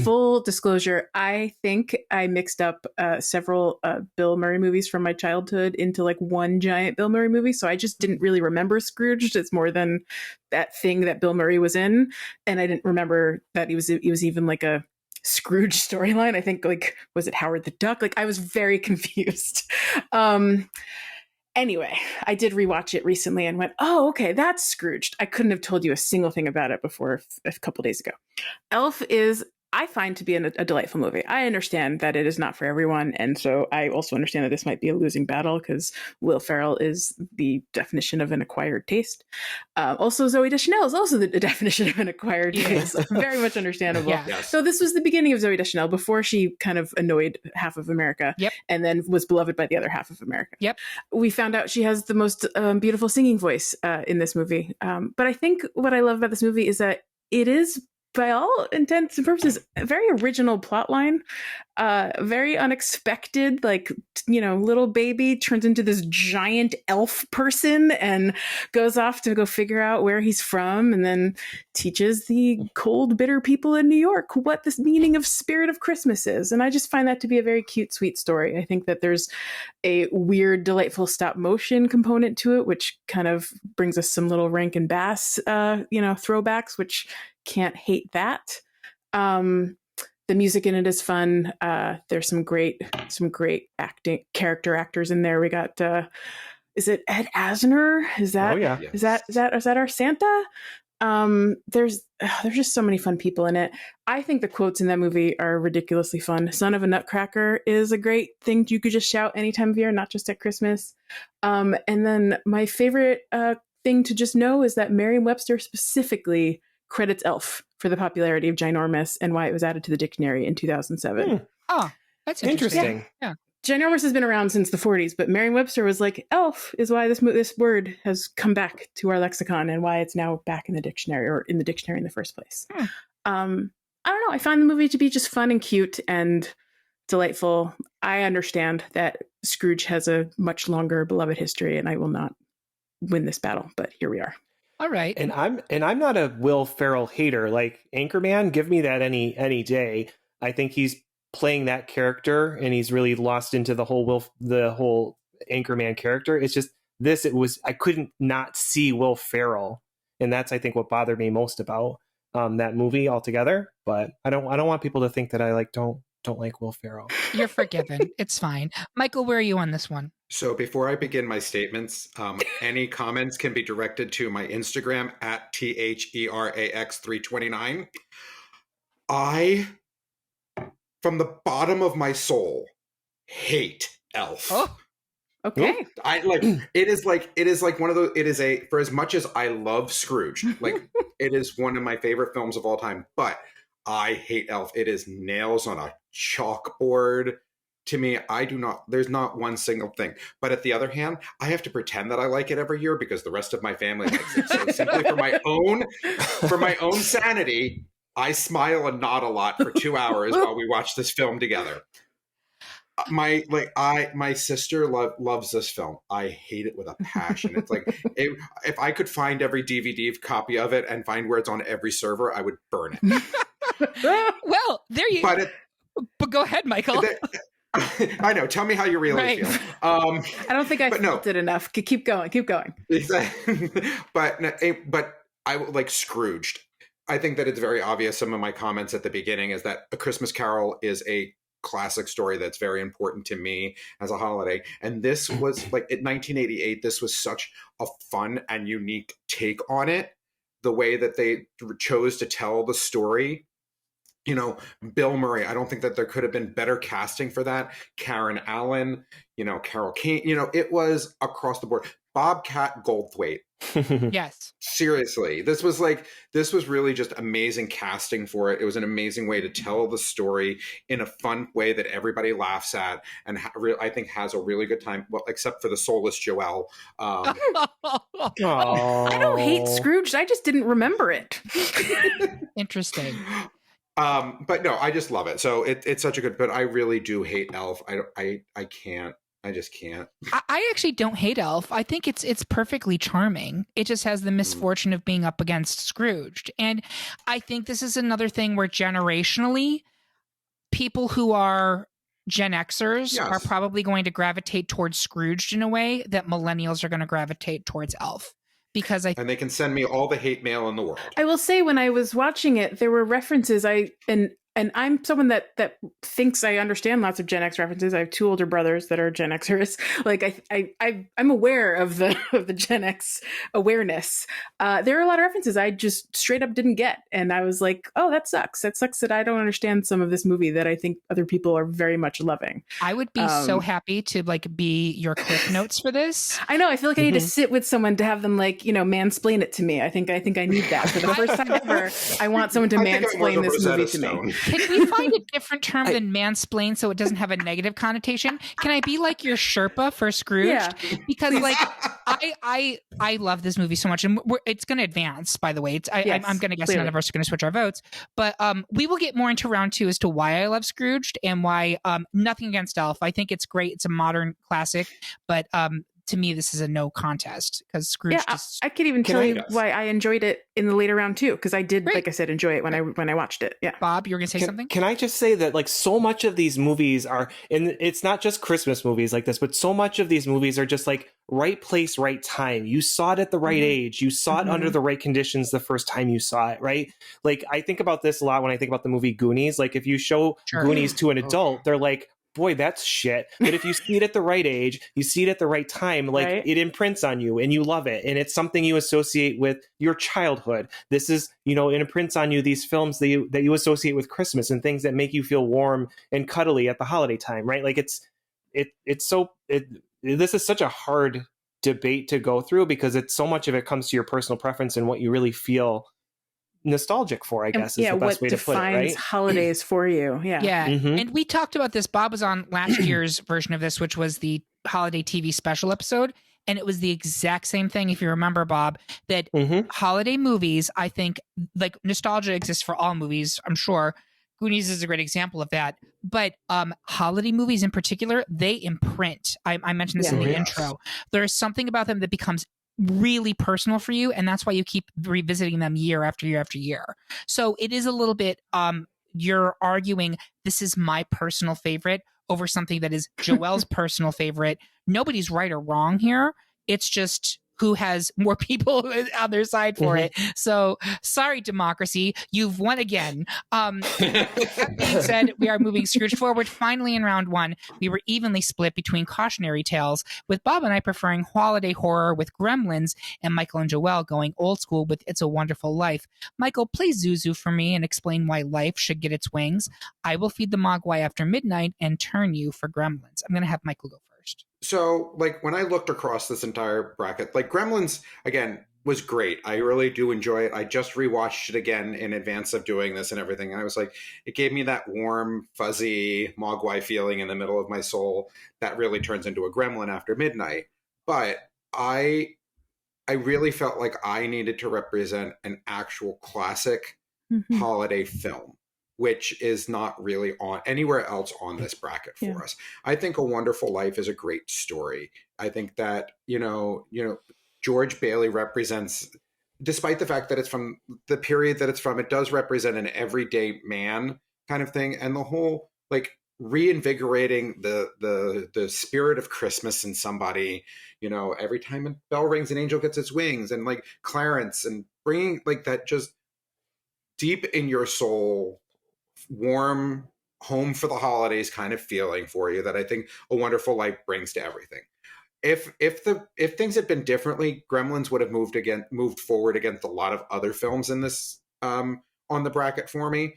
Full disclosure, I think I mixed up several Bill Murray movies from my childhood into like one giant Bill Murray movie. So I just didn't really remember Scrooge. It's more than that thing that Bill Murray was in, and I didn't remember that he was even like a Scrooge storyline. I think, like, was it Howard the Duck? Like, I was very confused. Anyway, I did rewatch it recently and went, oh, okay, that's Scrooged. I couldn't have told you a single thing about it before a couple days ago. Elf is I find to be a delightful movie. I understand that it is not for everyone. And so I also understand that this might be a losing battle because Will Ferrell is the definition of an acquired taste. Also, Zooey Deschanel is also the definition of an acquired taste. Very much understandable. Yeah. Yes. So this was the beginning of Zooey Deschanel before she kind of annoyed half of America and then was beloved by the other half of America. We found out she has the most beautiful singing voice in this movie. But I think what I love about this movie is that it is, by all intents and purposes, a very original plotline, very unexpected. Like, little baby turns into this giant elf person and goes off to go figure out where he's from, and then teaches the cold, bitter people in New York what this meaning of spirit of Christmas is. And I just find that to be a very cute, sweet story. I think that there's a weird, delightful stop motion component to it, which kind of brings us some little Rankin Bass, throwbacks, which can't hate that. The music in it is fun. There's some great character actors in there. We got is it Ed Asner? Is that is that our Santa? There's just so many fun people in it. I think the quotes in that movie are ridiculously fun. Son of a Nutcracker is a great thing you could just shout any time of year, not just at Christmas. And then my favorite thing to just know is that Merriam-Webster specifically credits Elf for the popularity of Ginormous and why it was added to the dictionary in 2007. Oh, that's interesting. Yeah. Ginormous has been around since the 40s, but Merriam-Webster was like, elf is why this word has come back to our lexicon and why it's now back in the dictionary, or in the dictionary in the first place. I don't know. I find the movie to be just fun and cute and delightful. I understand that Scrooge has a much longer beloved history, and I will not win this battle, but here we are. All right. And I'm not a Will Ferrell hater. Like Anchorman, give me that any day. I think he's playing that character and he's really lost into the whole Anchorman character. It's just I couldn't not see Will Ferrell. And that's, I think, what bothered me most about that movie altogether. But I don't want people to think that I don't like Will Ferrell. You're forgiven. It's fine. Michael, where are you on this one? So before I begin my statements, any comments can be directed to my Instagram at THERAX329. I, from the bottom of my soul, hate Elf. Oh, okay. It is like one of those, for as much as I love Scrooge, it is one of my favorite films of all time, but I hate Elf. It is nails on a chalkboard. To me, there's not one single thing. But at the other hand, I have to pretend that I like it every year because the rest of my family likes it. So simply for my own sanity, I smile and nod a lot for 2 hours while we watch this film together. My sister loves this film. I hate it with a passion. It's like, if I could find every DVD copy of it and find where it's on every server, I would burn it. Well, there you go. But go ahead, Michael. I know. Tell me how you really feel. I don't think I felt it enough. Keep going. Exactly. But I like Scrooged. I think that it's very obvious. Some of my comments at the beginning is that A Christmas Carol is a classic story that's very important to me as a holiday. And this was in 1988, this was such a fun and unique take on it. The way that they chose to tell the story. Bill Murray, I don't think that there could have been better casting for that. Karen Allen, Carol Kane, it was across the board. Bobcat Goldthwait. Yes. Seriously, this was really just amazing casting for it. It was an amazing way to tell the story in a fun way that everybody laughs at and I think has a really good time. Well, except for the soulless Joelle. I don't hate Scrooge. I just didn't remember it. Interesting. But no, I just love it. So it's such a good, but I really do hate Elf. I can't. I just can't. I actually don't hate Elf. I think it's perfectly charming. It just has the misfortune of being up against Scrooged. And I think this is another thing where generationally, people who are Gen Xers are probably going to gravitate towards Scrooged in a way that millennials are going to gravitate towards Elf. And they can send me all the hate mail in the world. I will say, when I was watching it, there were references. I And I'm someone that thinks I understand lots of Gen X references. I have 2 older brothers that are Gen Xers. Like I'm aware of the Gen X awareness. There are a lot of references I just straight up didn't get, and I was like, "Oh, that sucks. That sucks that I don't understand some of this movie that I think other people are very much loving." I would be so happy to like be your cliff notes for this. I know. I feel like I need to sit with someone to have them like mansplain it to me. I think I need that for the first time ever. I want someone to mansplain this movie to me. Can we find a different term than mansplain so it doesn't have a negative connotation? Can I be like your Sherpa for Scrooged? Yeah. Because like I love this movie so much, and it's going to advance. By the way, I'm going to guess none of us are going to switch our votes, but we will get more into round 2 as to why I love Scrooged and why nothing against Elf. I think it's great. It's a modern classic, but to me, this is a no contest because Scrooge. Yeah, I could even tell you why I enjoyed it in the later round too, because I did, like I said, enjoy it when I watched it. Yeah, Bob, you were gonna say something? Can I just say that like so much of these movies are, and it's not just Christmas movies like this, but so much of these movies are just like right place, right time. You saw it at the right age. You saw it under the right conditions the first time you saw it, right? Like I think about this a lot when I think about the movie Goonies. Like if you show Goonies to an adult, they're like, boy, that's shit. But if you see it at the right age, you see it at the right time, like it imprints on you and you love it. And it's something you associate with your childhood. This is, it imprints on you these films that you associate with Christmas and things that make you feel warm and cuddly at the holiday time, right? Like this is such a hard debate to go through because it's so much of it comes to your personal preference and what you really feel nostalgic for, I guess, is the best way to put it, right? What defines holidays for you. Yeah. And we talked about this. Bob was on last year's version of this, which was the holiday TV special episode. And it was the exact same thing, if you remember, Bob, that holiday movies, I think, like nostalgia exists for all movies, I'm sure. Goonies is a great example of that. But holiday movies in particular, they imprint. I mentioned this in the intro. There's something about them that becomes really personal for you, and that's why you keep revisiting them year after year after year. So it is a little bit you're arguing this is my personal favorite over something that is Joelle's personal favorite. Nobody's right or wrong here. It's just who has more people on their side for it. So sorry, democracy, you've won again. That being said, we are moving Scrooge forward. Finally, in round 1, we were evenly split between cautionary tales, with Bob and I preferring holiday horror with Gremlins, and Michael and Joelle going old school with It's a Wonderful Life. Michael, play Zuzu for me and explain why life should get its wings. I will feed the Mogwai after midnight and turn you for Gremlins. I'm going to have Michael go first. So, like, when I looked across this entire bracket, like, Gremlins, again, was great. I really do enjoy it. I just rewatched it again in advance of doing this and everything. And I was like, it gave me that warm, fuzzy Mogwai feeling in the middle of my soul that really turns into a Gremlin after midnight. But I really felt like I needed to represent an actual classic holiday film, which is not really on anywhere else on this bracket for us. I think A Wonderful Life is a great story. I think that, George Bailey represents, despite the fact that it's from the period that it's from, it does represent an everyday man kind of thing. And the whole, like, reinvigorating the spirit of Christmas in somebody, every time a bell rings, an angel gets its wings, and like Clarence, and bringing like that just deep in your soul, warm home for the holidays kind of feeling for you that I think A Wonderful Life brings to everything. If things had been differently, Gremlins would have moved forward against a lot of other films in this on the bracket for me.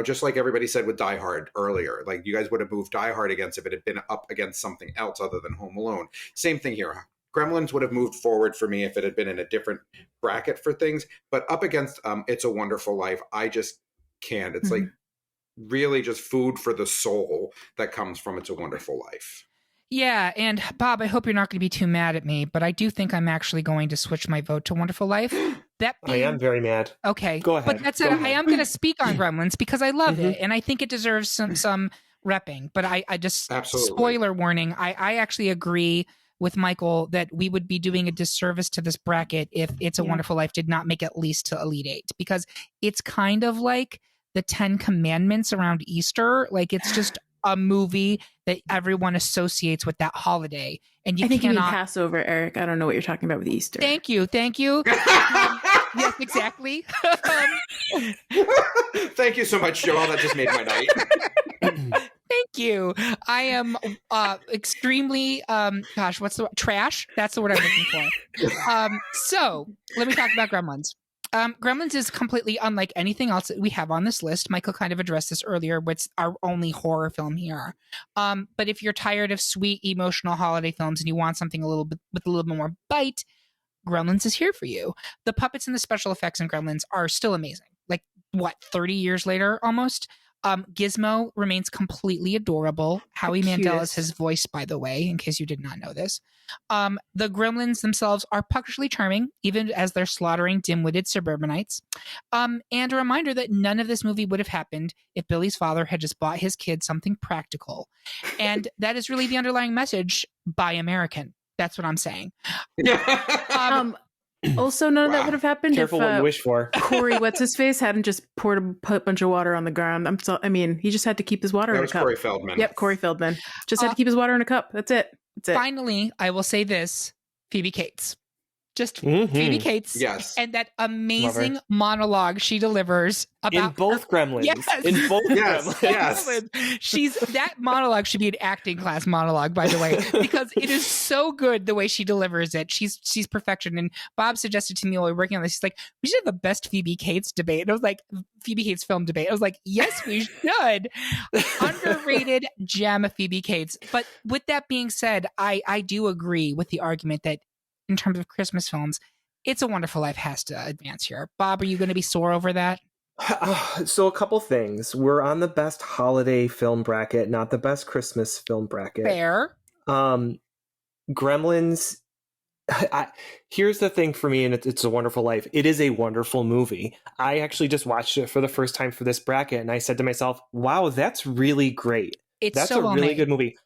Just like everybody said with Die Hard earlier, like you guys would have moved Die Hard against if it had been up against something else other than Home Alone. Same thing here. Gremlins would have moved forward for me if it had been in a different bracket for things, but up against It's a Wonderful Life, I just can't. It's like really just food for the soul that comes from It's a Wonderful Life. Yeah, and Bob, I hope you're not going to be too mad at me, but I do think I'm actually going to switch my vote to Wonderful Life. I am very mad. Okay. Go ahead. But that's it. I am going to speak on Gremlins because I love it, and I think it deserves some repping. But I just, spoiler warning, I actually agree with Michael that we would be doing a disservice to this bracket if It's a Wonderful Life did not make at least to Elite Eight, because it's kind of like the 10 Commandments around Easter. Like, it's just a movie that everyone associates with that holiday. And I think you mean Passover, Eric. I don't know what you're talking about with Easter. Thank you. Yes, exactly. Thank you so much, Joelle. That just made my night. Thank you. I am extremely what's the trash? That's the word I'm looking for. So let me talk about Gremlins. Gremlins is completely unlike anything else that we have on this list. Michael kind of addressed this earlier, but it's our only horror film here. But if you're tired of sweet, emotional holiday films and you want something a little bit with a little bit more bite, Gremlins is here for you. The puppets and the special effects in Gremlins are still amazing. Like, 30 years later almost? Gizmo remains completely adorable. Howie Mandel is his voice, by the way, in case you did not know this. The Gremlins themselves are puckishly charming, even as they're slaughtering dim-witted suburbanites. And a reminder that none of this movie would have happened if Billy's father had just bought his kid something practical. And that is really the underlying message. Buy American. That's what I'm saying. Also, none of that would have happened Careful if what you wish for. Corey, what's his face, hadn't just poured a bunch of water on the ground. He just had to keep his water in a cup. Corey Feldman. Yep, Corey Feldman. Just had to keep his water in a cup. That's it. Finally, I will say this: Phoebe Cates. Just Phoebe Cates. Yes. And that amazing monologue she delivers about in both Gremlins. Yes. In both Gremlins. Yes. That monologue should be an acting class monologue, by the way, because it is so good the way she delivers it. She's perfection. And Bob suggested to me while we were working on this, he's like, we should have a best Phoebe Cates debate. And I was like, Phoebe Cates film debate. I was like, yes, we should. Underrated gem Phoebe Cates. But with that being said, I do agree with the argument that in terms of Christmas films, It's a Wonderful Life has to advance here. Bob, are you going to be sore over that? So a couple things. We're on the best holiday film bracket, not the best Christmas film bracket. Fair. Gremlins. Here's the thing for me, and It's a Wonderful Life. It is a wonderful movie. I actually just watched it for the first time for this bracket, and I said to myself, wow, that's really great. That's so a really good movie.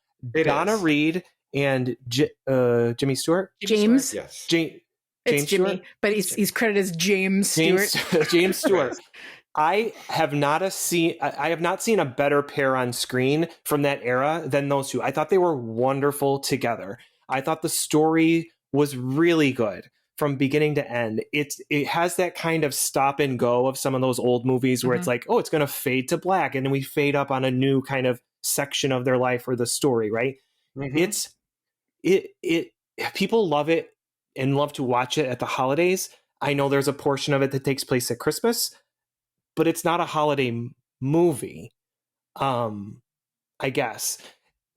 Donna Reed and Jimmy Stewart? James? Yes. James It's Jimmy, Stewart? but he's credited as James Stewart. James Stewart. I have not seen a better pair on screen from that era than those two. I thought they were wonderful together. I thought the story was really good from beginning to end. It has that kind of stop and go of some of those old movies where it's like, oh, it's going to fade to black, and then we fade up on a new kind of section of their life or the story, right? Mm-hmm. People love it and love to watch it at the holidays. I know there's a portion of it that takes place at Christmas, but it's not a holiday movie. I guess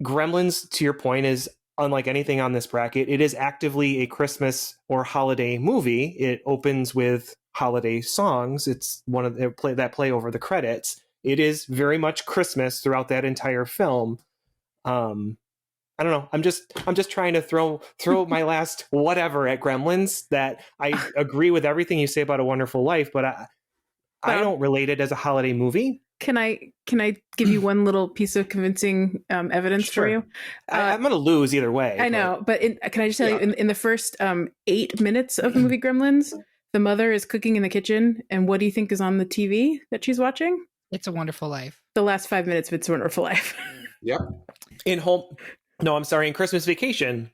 Gremlins, to your point, is unlike anything on this bracket. It is actively a Christmas or holiday movie. It opens with holiday songs. It's one of the play over the credits. It is very much Christmas throughout that entire film. I don't know. I'm just trying to throw my last whatever at Gremlins. That I agree with everything you say about A Wonderful Life, but I don't relate it as a holiday movie. Can I give you one little piece of convincing evidence for you? I'm going to lose either way. I know, but can I just tell you, in the first 8 minutes of the movie Gremlins, the mother is cooking in the kitchen, and what do you think is on the TV that she's watching? It's a Wonderful Life. The last 5 minutes of It's a Wonderful Life. Yep. In Christmas Vacation,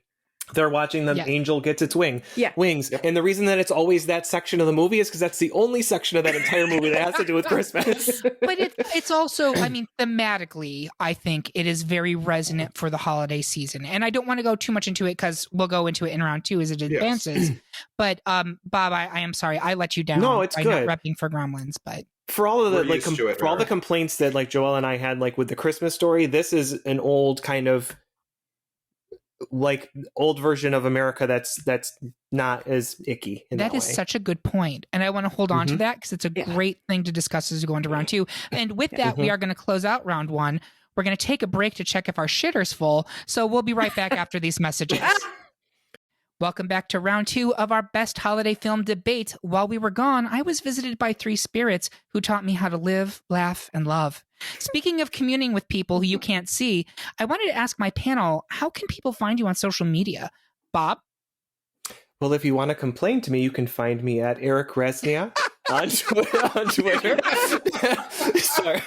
they're watching the angel gets its wings. Yep. And the reason that it's always that section of the movie is because that's the only section of that entire movie that has to do with Christmas. But it's also, thematically, I think it is very resonant for the holiday season. And I don't want to go too much into it because we'll go into it in round 2 as it advances. Yes. But Bob, I am sorry. I let you down. No, it's by good. not repping for Gremlins, but... For all of the all the complaints that Joelle and I had with the Christmas Story, this is an old kind of old version of America that's not as icky in that is way. Such a good point, and I want to hold on to that because it's a great thing to discuss as we go into round 2. And with that, we are going to close out round 1. We're going to take a break to check if our shitter's full, so we'll be right back after these messages. Welcome back to round 2 of our best holiday film debate. While we were gone, I was visited by 3 spirits who taught me how to live, laugh, and love. Speaking of communing with people who you can't see, I wanted to ask my panel, how can people find you on social media? Bob? Well, if you want to complain to me, you can find me at Eric Rezsnyak on Twitter. Sorry.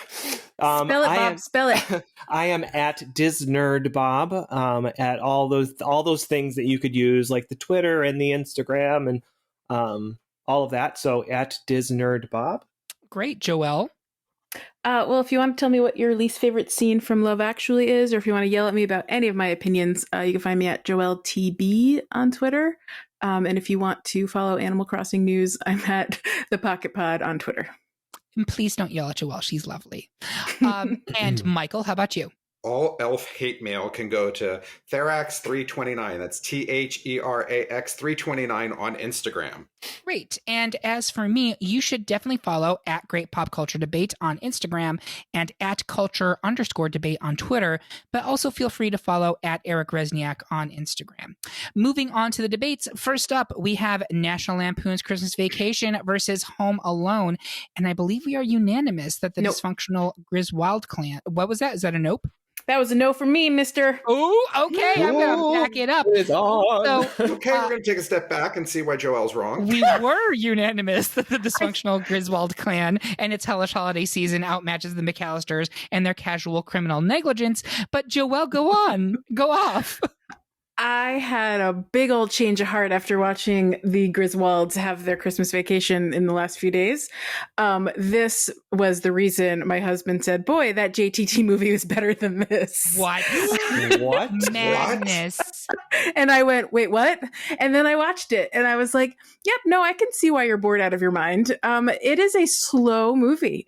Spell it, Bob. Spell it. I am at DisNerdBob, at all those things that you could use, like the Twitter and the Instagram, and all of that. So at DisNerdBob. Great, Joelle. Well, if you want to tell me what your least favorite scene from Love Actually is, or if you want to yell at me about any of my opinions, you can find me at Joelle TB on Twitter. And if you want to follow Animal Crossing news, I'm at The Pocket Pod on Twitter. And please don't yell at Joelle. She's lovely. And Michael, how about you? All elf hate mail can go to Therax329. That's THERAX329 on Instagram. Great. And as for me, you should definitely follow at Great Pop Culture Debate on Instagram and at culture_debate on Twitter, but also feel free to follow at Eric Rezsnyak on Instagram. Moving on to the debates. First up, we have National Lampoon's Christmas Vacation versus Home Alone. And I believe we are unanimous that the dysfunctional Griswold clan. What was that? Is that a nope? That was a no for me, mister. Oh, okay. I'm going to back it up. It's on. So, Okay, we're going to take a step back and see why Joelle's wrong. we were unanimous that the dysfunctional Griswold clan and its hellish holiday season outmatches the McAllisters and their casual criminal negligence. But Joelle, go on. Go off. I had a big old change of heart after watching the Griswolds have their Christmas vacation in the last few days. This was the reason my husband said, boy, that JTT movie was better than this. What? What? Madness. And I went, wait, what? And then I watched it and I was like, yep, no, I can see why you're bored out of your mind. It is a slow movie.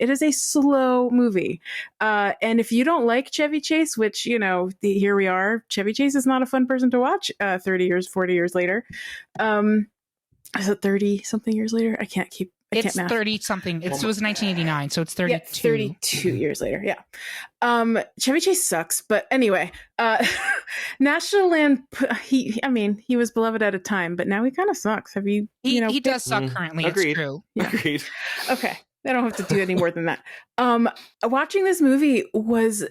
And if you don't like Chevy Chase, which, here we are, Chevy Chase is not a fun person to watch 30 years, 40 years later. Is it 30 something years later? I can't math. 30 something. It was 1989, so it's 32. Yeah, 32 years later. Yeah. Chevy Chase sucks, but anyway, National Lampoon, he was beloved at a time, but now he kind of sucks. Have you, he does suck currently. Agreed. It's true. Yeah. Agreed. Okay. I don't have to do any more than that. Watching this movie was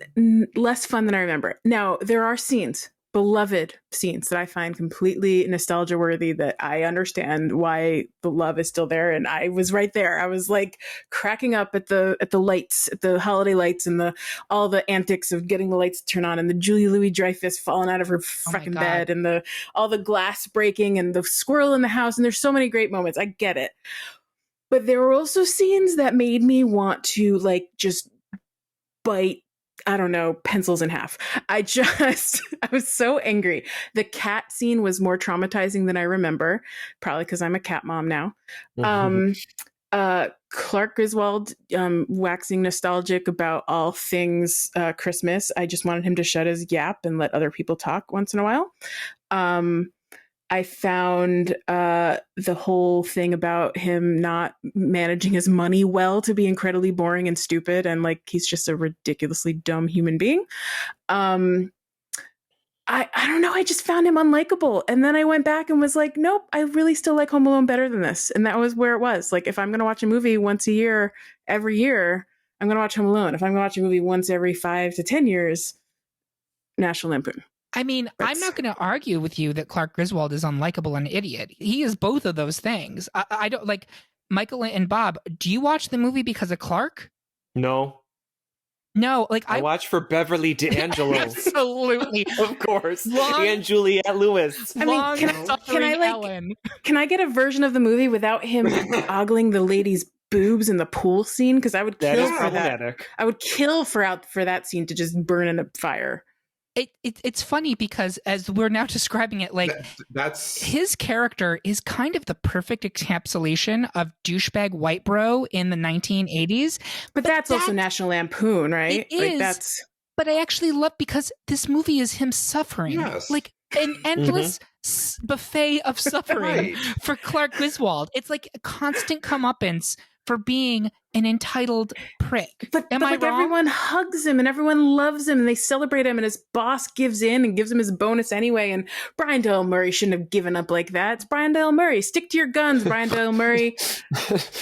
less fun than I remember. Now, there are beloved scenes that I find completely nostalgia worthy, that I understand why the love is still there. And I was right there. I was like cracking up at the lights, at the holiday lights, and all the antics of getting the lights to turn on, and the Julia Louis-Dreyfus falling out of her fucking bed, and all the glass breaking, and the squirrel in the house. And there's so many great moments. I get it. But there were also scenes that made me want to just bite, I don't know, pencils in half. I was so angry. The cat scene was more traumatizing than I remember, probably because I'm a cat mom now. Clark Griswold waxing nostalgic about all things Christmas. I just wanted him to shut his yap and let other people talk once in a while. I found the whole thing about him not managing his money well to be incredibly boring and stupid, and he's just a ridiculously dumb human being. I don't know. I just found him unlikable. And then I went back and was like, nope, I really still like Home Alone better than this. And that was where it was. If I'm going to watch a movie once a year, every year, I'm going to watch Home Alone. If I'm going to watch a movie once every 5 to 10 years, National Lampoon. I mean, I'm not going to argue with you that Clark Griswold is unlikable and an idiot. He is both of those things. I don't like Michael and Bob. Do you watch the movie because of Clark? No. I watch for Beverly D'Angelo. Absolutely. Of course. And Juliette Lewis. I mean, can I get a version of the movie without him ogling the lady's boobs in the pool scene? Because I would kill for that. I would kill for that scene to just burn in a fire. It's funny because as we're now describing it, that's his character is kind of the perfect encapsulation of douchebag white bro in the 1980s. But that's also National Lampoon, right? It is. But I actually love, because this movie is him suffering, an endless buffet of suffering for Clark Griswold. It's like a constant comeuppance for being an entitled prick. But I wrong? Everyone hugs him and everyone loves him and they celebrate him, and his boss gives in and gives him his bonus anyway. And Brian Doyle Murray shouldn't have given up like that. It's Brian Doyle Murray. Stick to your guns, Brian Doyle Murray.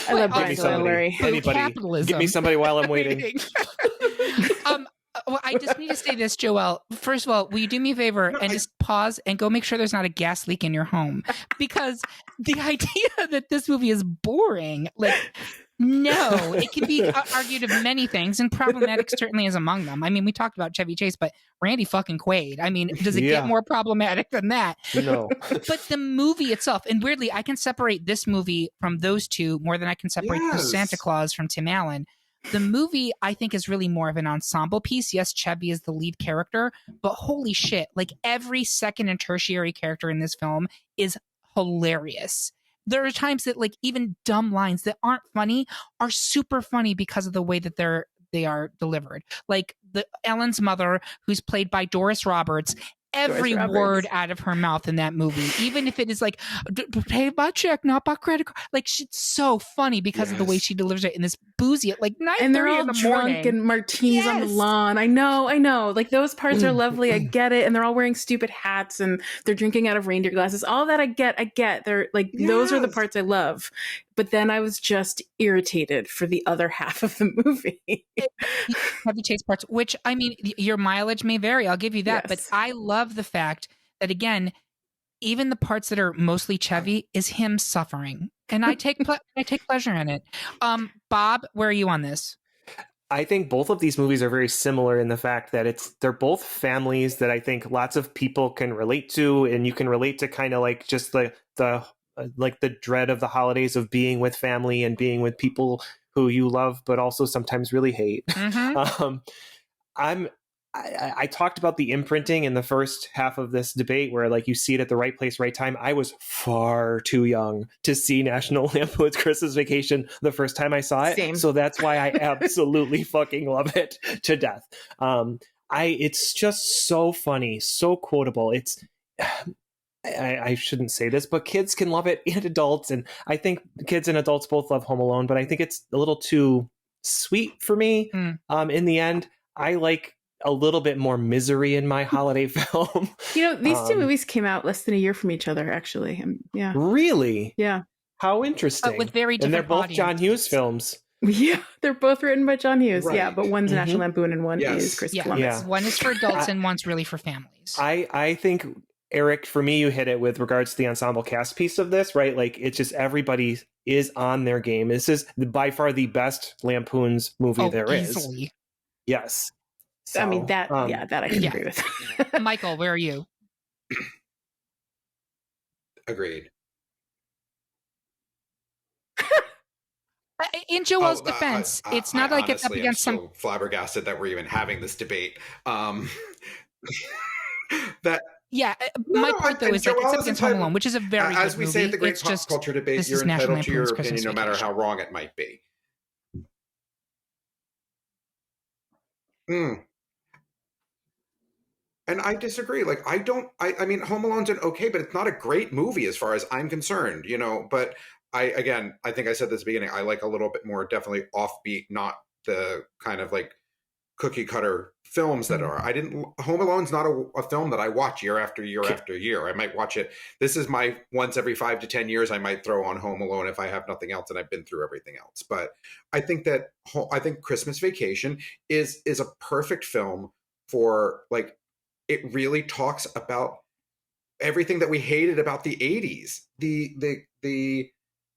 I love Brian Doyle Murray. Anybody, give me somebody while I'm waiting. Well, I just need to say this, Joelle. First of all, will you do me a favor and just pause and go make sure there's not a gas leak in your home? Because the idea that this movie is boring, No, it can be argued of many things, and problematic certainly is among them. I mean, we talked about Chevy Chase, but Randy fucking Quaid. I mean, does it get more problematic than that? No. But the movie itself, and weirdly, I can separate this movie from those two more than I can separate the Santa Claus from Tim Allen. The movie, I think, is really more of an ensemble piece. Yes, Chevy is the lead character, but holy shit, like every second and tertiary character in this film is hilarious. There are times that like even dumb lines that aren't funny are super funny because of the way that they are delivered. Like the Ellen's mother, who's played by Doris Roberts, every word out of her mouth in that movie, even if it is like pay by check, not by credit card. Like she's so funny because of the way she delivers it in this boozy at like 9:30 and they're all in the drunk morning. and martinis on the lawn. I know. Like those parts are lovely. I get it. And they're all wearing stupid hats and they're drinking out of reindeer glasses. All that I get. They're like those are the parts I love. But then I was just irritated for the other half of the movie. Chevy Chase parts, which I mean, your mileage may vary. I'll give you that. Yes. But I love the fact that, again, even the parts that are mostly Chevy is him suffering. And I take pleasure in it. Bob, where are you on this? I think both of these movies are very similar in the fact that they're both families that I think lots of people can relate to, and you can relate to kind of like just the like the dread of the holidays of being with family and being with people who you love, but also sometimes really hate. Mm-hmm. I talked about the imprinting in the first half of this debate where like you see it at the right place, right time. I was far too young to see National Lampoon's Christmas Vacation the first time I saw it. Same. So that's why I absolutely fucking love it to death. It's just so funny, so quotable. I shouldn't say this, but kids can love it and adults. And I think kids and adults both love Home Alone, but I think it's a little too sweet for me. In the end, I like a little bit more misery in my holiday film. These two movies came out less than a year from each other, actually. Yeah. Really? Yeah. How interesting. But with very different And they're both audiences. John Hughes films. Yeah, they're both written by John Hughes. Right. Yeah, but one's National Lampoon and one is Chris Columbus. Yeah. One is for adults and one's really for families. I think, Eric, for me, you hit it with regards to the ensemble cast piece of this, right? Like, it's just everybody is on their game. This is by far the best Lampoon's movie there easily. is. Yes. So, I mean, that I can agree with. Michael, where are you? Agreed. In Joelle's defense, it's not like it's up against some. I'm so flabbergasted that we're even having this debate. My point though is like it's up against Home Alone, which is a very good as we say at the Great Pop Culture Debate, you're entitled to your opinion, no matter how wrong it might be. And I disagree. Like, I mean, Home Alone's okay, but it's not a great movie as far as I'm concerned, But I think I said this at the beginning, I like a little bit more definitely offbeat, not the kind of like cookie cutter films that are. Home Alone's not a film that I watch year after year after year. I might watch it. This is my once every 5 to 10 years, I might throw on Home Alone if I have nothing else and I've been through everything else. But I think Christmas Vacation is a perfect film for like, it really talks about everything that we hated about the 80s, the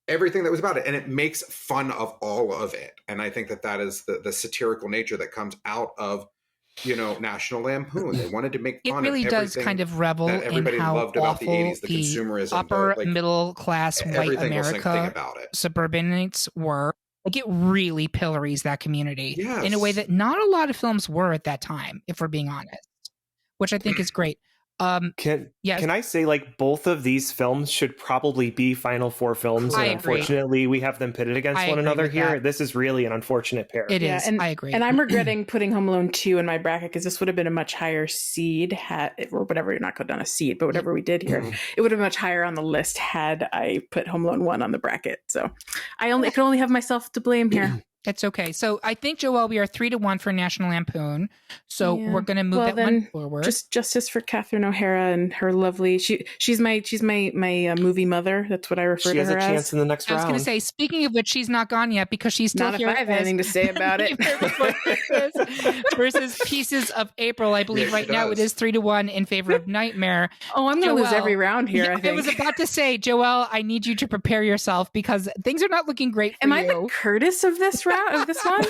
everything that was about it, and it makes fun of all of it. And I think that is the satirical nature that comes out of National Lampoon. They wanted to make fun. It really of does kind of revel that everybody in how loved about awful the 80s, the consumerism, upper middle class white America about it. suburbanites were. Like it really pillories that community in a way that not a lot of films were at that time, if we're being honest. Which I think is great. Can I say like both of these films should probably be Final Four films, and unfortunately we have them pitted against one another here. That. This is really an unfortunate pair. It is. And I agree. And I'm regretting putting Home Alone 2 in my bracket because this would have been a much higher seed or whatever. You're not going down a seed, but whatever we did here, it would have been much higher on the list had I put Home Alone 1 on the bracket. So I could only have myself to blame here. It's okay. So I think, Joelle, we are 3-1 for National Lampoon. So we're going to move that one forward. Just justice for Catherine O'Hara and her lovely. She's my movie mother. That's what I refer to her as. She has a chance in the next round. I was going to say, speaking of which, she's not gone yet because she's still here. Not if I have anything to say about it. Versus Pieces of April. I believe right now it is 3-1 in favor of Nightmare. Oh, I'm going to lose every round here. Yeah, I think. I was about to say, Joelle, I need you to prepare yourself because things are not looking great for Am you. I the Curtis of this round? This one?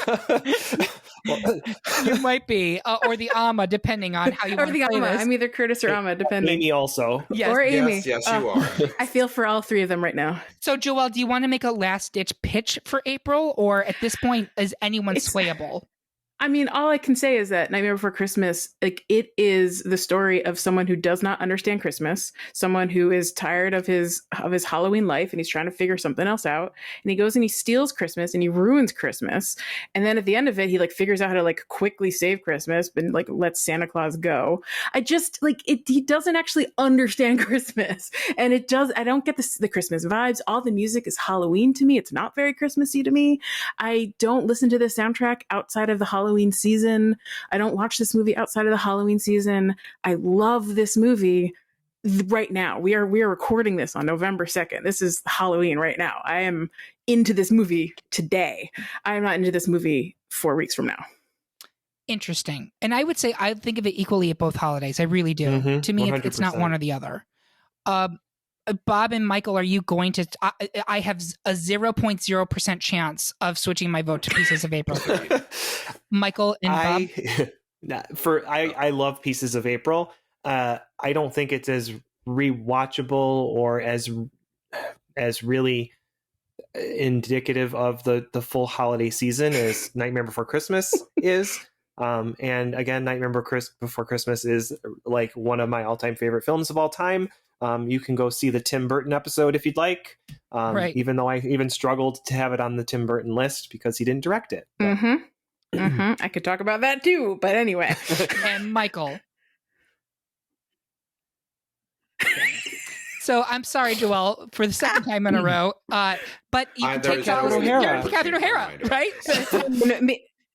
You might be, or the Amma, depending on how you want to play Amma. this. I'm either Curtis or Amma, depending. Amy also. Yes. Or Amy. Yes, you are. I feel for all three of them right now. So, Joelle, do you want to make a last-ditch pitch for April, or at this point, is anyone swayable? I mean, all I can say is that Nightmare Before Christmas, like, it is the story of someone who does not understand Christmas, someone who is tired of his Halloween life, and he's trying to figure something else out. And he goes and he steals Christmas and he ruins Christmas. And then at the end of it, he like figures out how to like quickly save Christmas and like lets Santa Claus go. I just like it. He doesn't actually understand Christmas, and it does. I don't get the Christmas vibes. All the music is Halloween to me. It's not very Christmassy to me. I don't listen to the soundtrack outside of the Halloween season. I don't watch this movie outside of the Halloween season. I love this movie right now. We are recording this on November 2nd. This is Halloween right now. I am into this movie today. I am not into this movie 4 weeks from now. Interesting. And I would say I think of it equally at both holidays. I really do. Mm-hmm, to me, it's not one or the other. Bob and Michael, are you going to... I have a 0.0% chance of switching my vote to Pieces of April. Michael and Bob? I love Pieces of April. I don't think it's as rewatchable or as really indicative of the full holiday season as Nightmare Before Christmas is. And again, Nightmare Before Christmas is like one of my all-time favorite films of all time. You can go see the Tim Burton episode if you'd like, right. Even though I even struggled to have it on the Tim Burton list because he didn't direct it. I could talk about that too, but anyway. And Michael. So I'm sorry, Joelle, for the second time in a row, but you can take Catherine O'Hara, right?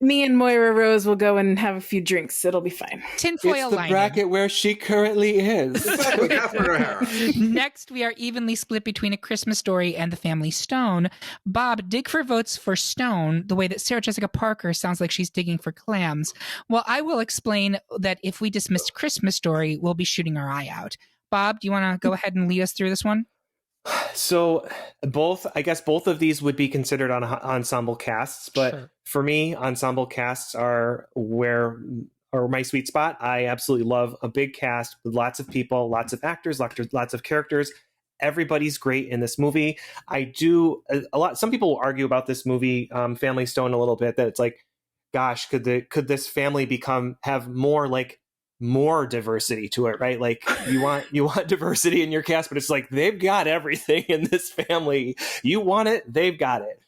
Me and Moira Rose will go and have a few drinks. It'll be fine. Tinfoil lining. Bracket where she currently is. Exactly, Catherine O'Hara. Next, we are evenly split between A Christmas Story and The Family Stone. Bob, dig for votes for Stone the way that Sarah Jessica Parker sounds like she's digging for clams. Well, I will explain that if we dismiss Christmas Story, we'll be shooting our eye out. Bob, do you want to go ahead and lead us through this one? So both of these would be considered on ensemble casts, but sure. For me, ensemble casts are my sweet spot. I absolutely love a big cast with lots of people, lots of actors, lots of characters. Everybody's great in this movie. Some people will argue about this movie, Family Stone, a little bit, that it's like, gosh, could this family have more diversity to it, right? Like you want diversity in your cast, but it's like they've got everything in this family. You want it, they've got it.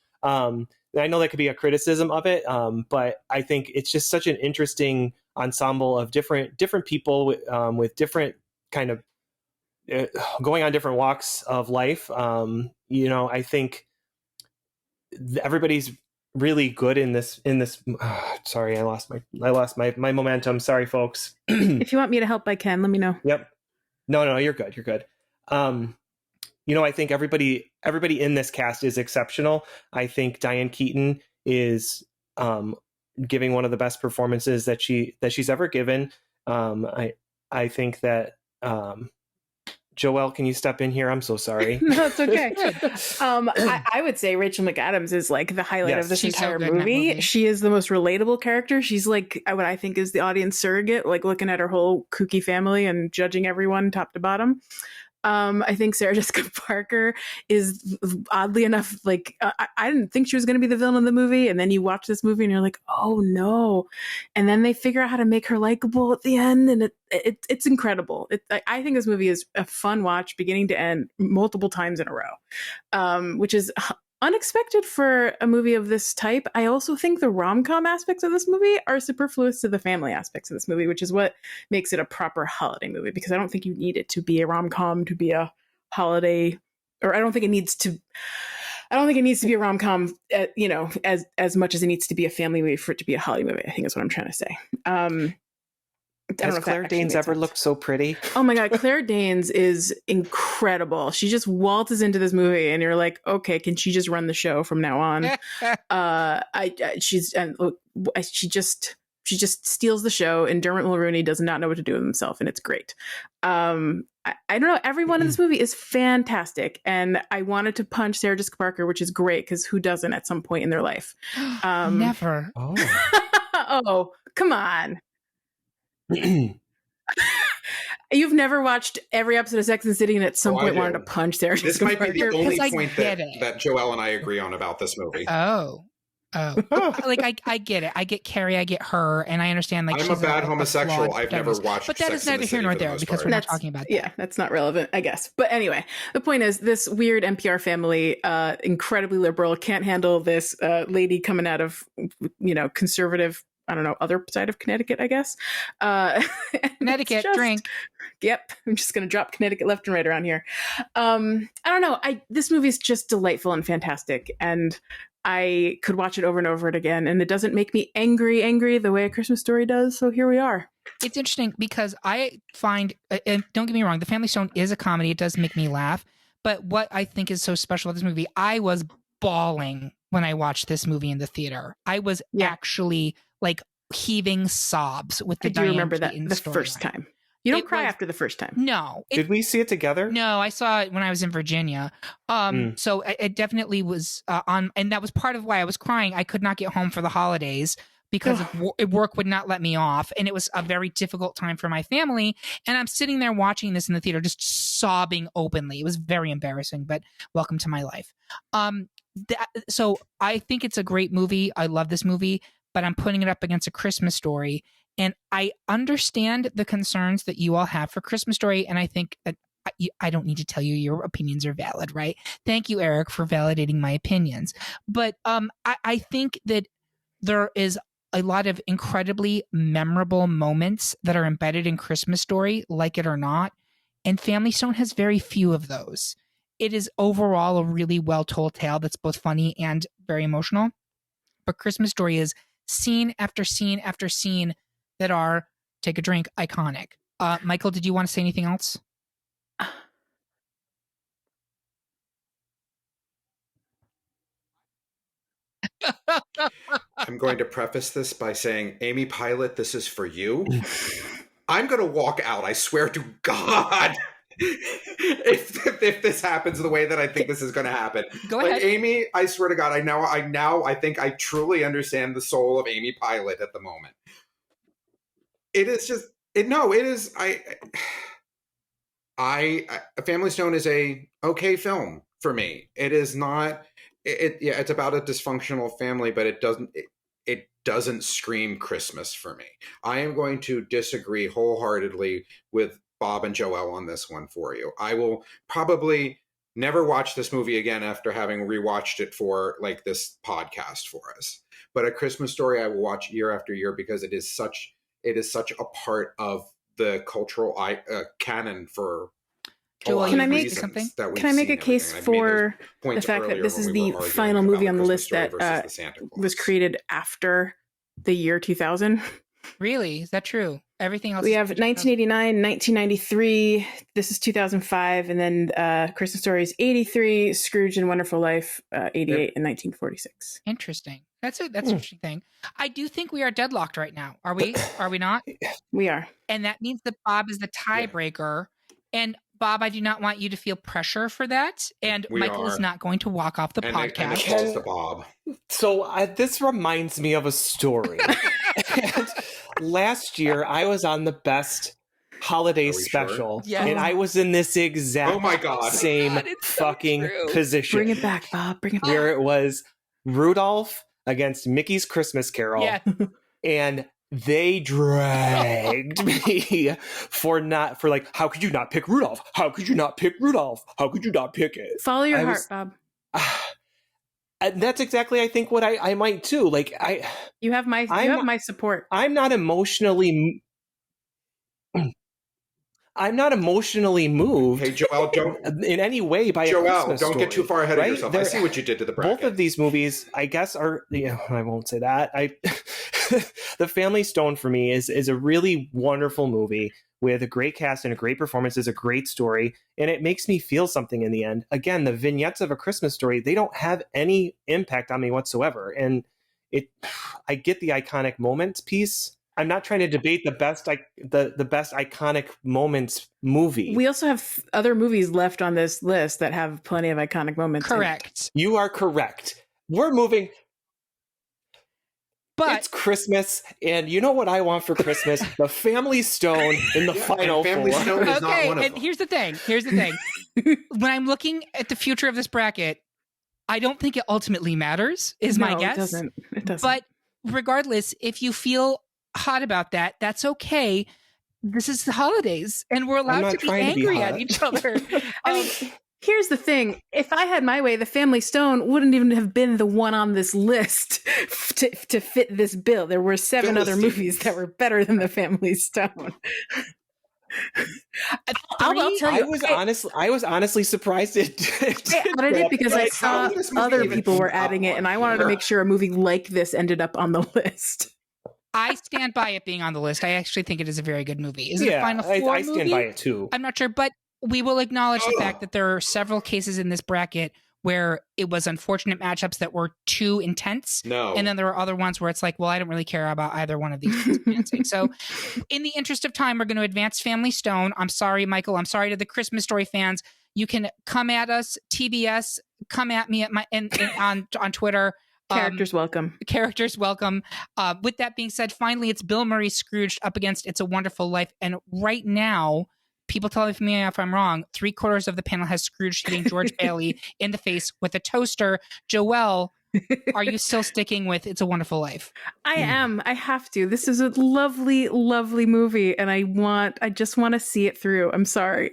I know that could be a criticism of it, but I think it's just such an interesting ensemble of different people with different kind of going on different walks of life. I think everybody's really good in this. Sorry, I lost my momentum. Sorry, folks. If you want me to help, I can. Let me know. Yep. No, you're good. I think everybody in this cast is exceptional. I think Diane Keaton is giving one of the best performances that she's ever given. I think that Joelle, can you step in here? I'm so sorry. No, it's okay. I would say Rachel McAdams is like the highlight of this entire movie. She is the most relatable character. She's like what I think is the audience surrogate, like looking at her whole kooky family and judging everyone top to bottom. I think Sarah Jessica Parker is oddly enough, like, I didn't think she was going to be the villain of the movie. And then you watch this movie and you're like, oh no. And then they figure out how to make her likable at the end. And it's incredible. I think this movie is a fun watch beginning to end multiple times in a row, which is unexpected for a movie of this type. I also think the rom-com aspects of this movie are superfluous to the family aspects of this movie, which is what makes it a proper holiday movie, because I don't think you need it to be a rom-com to be a holiday, or I don't think it needs to I don't think it needs to be a rom-com, as much as it needs to be a family movie for it to be a Holly movie, I think is what I'm trying to say. Has Claire Danes ever looked so pretty? Oh my God, Claire Danes is incredible. She just waltzes into this movie, and you're like, okay, can she just run the show from now on? She just steals the show, and Dermot Mulroney does not know what to do with himself, and it's great. I don't know. Everyone in this movie is fantastic, and I wanted to punch Sarah Jessica Parker, which is great because who doesn't at some point in their life? Never. Oh, Oh, come on. You've never watched every episode of Sex and the City and at some point wanted to punch Sarah Jessica Parker? This might be the only point that Joelle and I agree on about this movie. Oh. Like I get it. I get Carrie. I get her, and I understand. Like I'm a bad homosexual. I've never watched, but that is neither here nor there because we're not talking about that. Yeah, that's not relevant, I guess. But anyway, the point is, this weird NPR family, incredibly liberal, can't handle this lady coming out of conservative. I don't know, other side of Connecticut, I guess. Connecticut, drink. Yep, I'm just going to drop Connecticut left and right around here. I don't know. This movie is just delightful and fantastic, and I could watch it over and over again, and it doesn't make me angry the way A Christmas Story does. So here we are. It's interesting because I find, and don't get me wrong, The Family Stone is a comedy. It does make me laugh. But what I think is so special about this movie, I was bawling when I watched this movie in the theater. I was actually like heaving sobs with the Diane remember that Keaton the storyline. first time. You don't cry after the first time. No. Did we see it together? No, I saw it when I was in Virginia. So it definitely was on, and that was part of why I was crying. I could not get home for the holidays because work would not let me off. And it was a very difficult time for my family. And I'm sitting there watching this in the theater, just sobbing openly. It was very embarrassing, but welcome to my life. So I think it's a great movie. I love this movie, but I'm putting it up against A Christmas Story. And I understand the concerns that you all have for Christmas Story. And I think I don't need to tell you your opinions are valid, right? Thank you, Eric, for validating my opinions. But I think that there is a lot of incredibly memorable moments that are embedded in Christmas Story, like it or not. And Family Stone has very few of those. It is overall a really well-told tale that's both funny and very emotional. But Christmas Story is scene after scene after scene that are, take a drink, iconic. Michael, did you want to say anything else? I'm going to preface this by saying, Amy Pilot, this is for you. I'm going to walk out. I swear to God. If this happens the way that I think this is going to happen. Go ahead. Amy, I swear to God, I think I truly understand the soul of Amy Pilot at the moment. It is just, Family Stone is a okay film for me. It is not, it's about a dysfunctional family, but it doesn't scream Christmas for me. I am going to disagree wholeheartedly with Bob and Joelle on this one for you. I will probably never watch this movie again after having rewatched it for like this podcast for us. But A Christmas Story I will watch year after year because it is such a part of the cultural canon for Joelle, can I make something? Can I make a case for the fact that this is the final movie on the list that was created after the year 2000? Really? Is that true? Everything else? We have 1989, 1993. This is 2005, and then Christmas Story is 83. Scrooge and Wonderful Life, 88, and 1946. Interesting. That's an interesting thing. I do think we are deadlocked right now. Are we? Are we not? We are. And that means that Bob is the tiebreaker. Yeah. And Bob, I do not want you to feel pressure for that. And Michael is not going to walk off the podcast. And it falls to Bob. So this reminds me of a story. Last year, I was on the Best Holiday Special, sure? And I was in this exact same fucking position. Bring it back, Bob. Bring it back. Where it was Rudolph against Mickey's Christmas Carol, and they dragged me for like, how could you not pick Rudolph? How could you not pick Rudolph? How could you not pick it? Follow your heart, Bob. And that's exactly, I think, what I might too. Like you have my support. I'm not emotionally I'm not emotionally moved. Hey, Joelle, don't in any way by Joelle, a Christmas don't story, get too far ahead of yourself. I see what you did to the bracket. Both of these movies, I guess, are. I won't say that. The Family Stone for me is a really wonderful movie with a great cast and a great performance, is a great story, and it makes me feel something in the end. Again, the vignettes of A Christmas Story, they don't have any impact on me whatsoever, and I get the iconic moments piece. I'm not trying to debate the best iconic moments movie. We also have other movies left on this list that have plenty of iconic moments. Correct. You are correct. We're moving. But it's Christmas, and you know what I want for Christmas? The Family Stone in the final Family four. Stone is not one of them. Here's the thing. When I'm looking at the future of this bracket, I don't think it ultimately matters, is my guess. It doesn't. But regardless, if you feel hot about that, that's okay. This is the holidays, and we're allowed to be angry at each other. I mean, here's the thing. If I had my way, the Family Stone wouldn't even have been the one on this list to fit this bill. There were 7 other movies that were better than the Family Stone. I'll tell you, I was honestly surprised it added it because I saw other people were adding it, and I wanted to make sure a movie like this ended up on the list. I stand by it being on the list. I actually think it is a very good movie. Is it a Final Four I stand movie? by it too. I'm not sure, but we will acknowledge the fact that there are several cases in this bracket where it was unfortunate matchups that were too intense. No. And then there are other ones where it's like, well, I don't really care about either one of these. So in the interest of time, we're going to advance Family Stone. I'm sorry, Michael. I'm sorry to the Christmas Story fans. You can come at us, TBS, come at me at on Twitter. Characters welcome. Characters welcome. With that being said, finally, it's Bill Murray Scrooged up against It's a Wonderful Life. And right now, people tell me if I'm wrong, 3/4 of the panel has Scrooge hitting George Bailey in the face with a toaster. Joelle, are you still sticking with It's a Wonderful Life? I am. I have to. This is a lovely, lovely movie, and I just want to see it through. I'm sorry.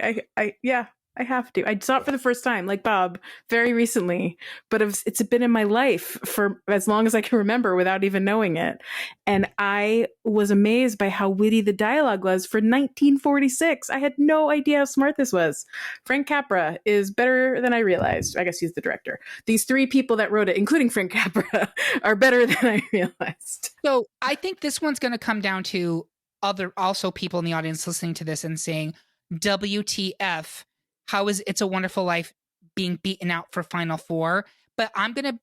I have to. I saw it for the first time, like Bob, very recently, but it's been in my life for as long as I can remember without even knowing it. And I was amazed by how witty the dialogue was for 1946. I had no idea how smart this was. Frank Capra is better than I realized. I guess he's the director. These 3 people that wrote it, including Frank Capra, are better than I realized. So I think this one's going to come down to also people in the audience listening to this and saying, WTF, how is It's a Wonderful Life being beaten out for Final Four? But I'm going to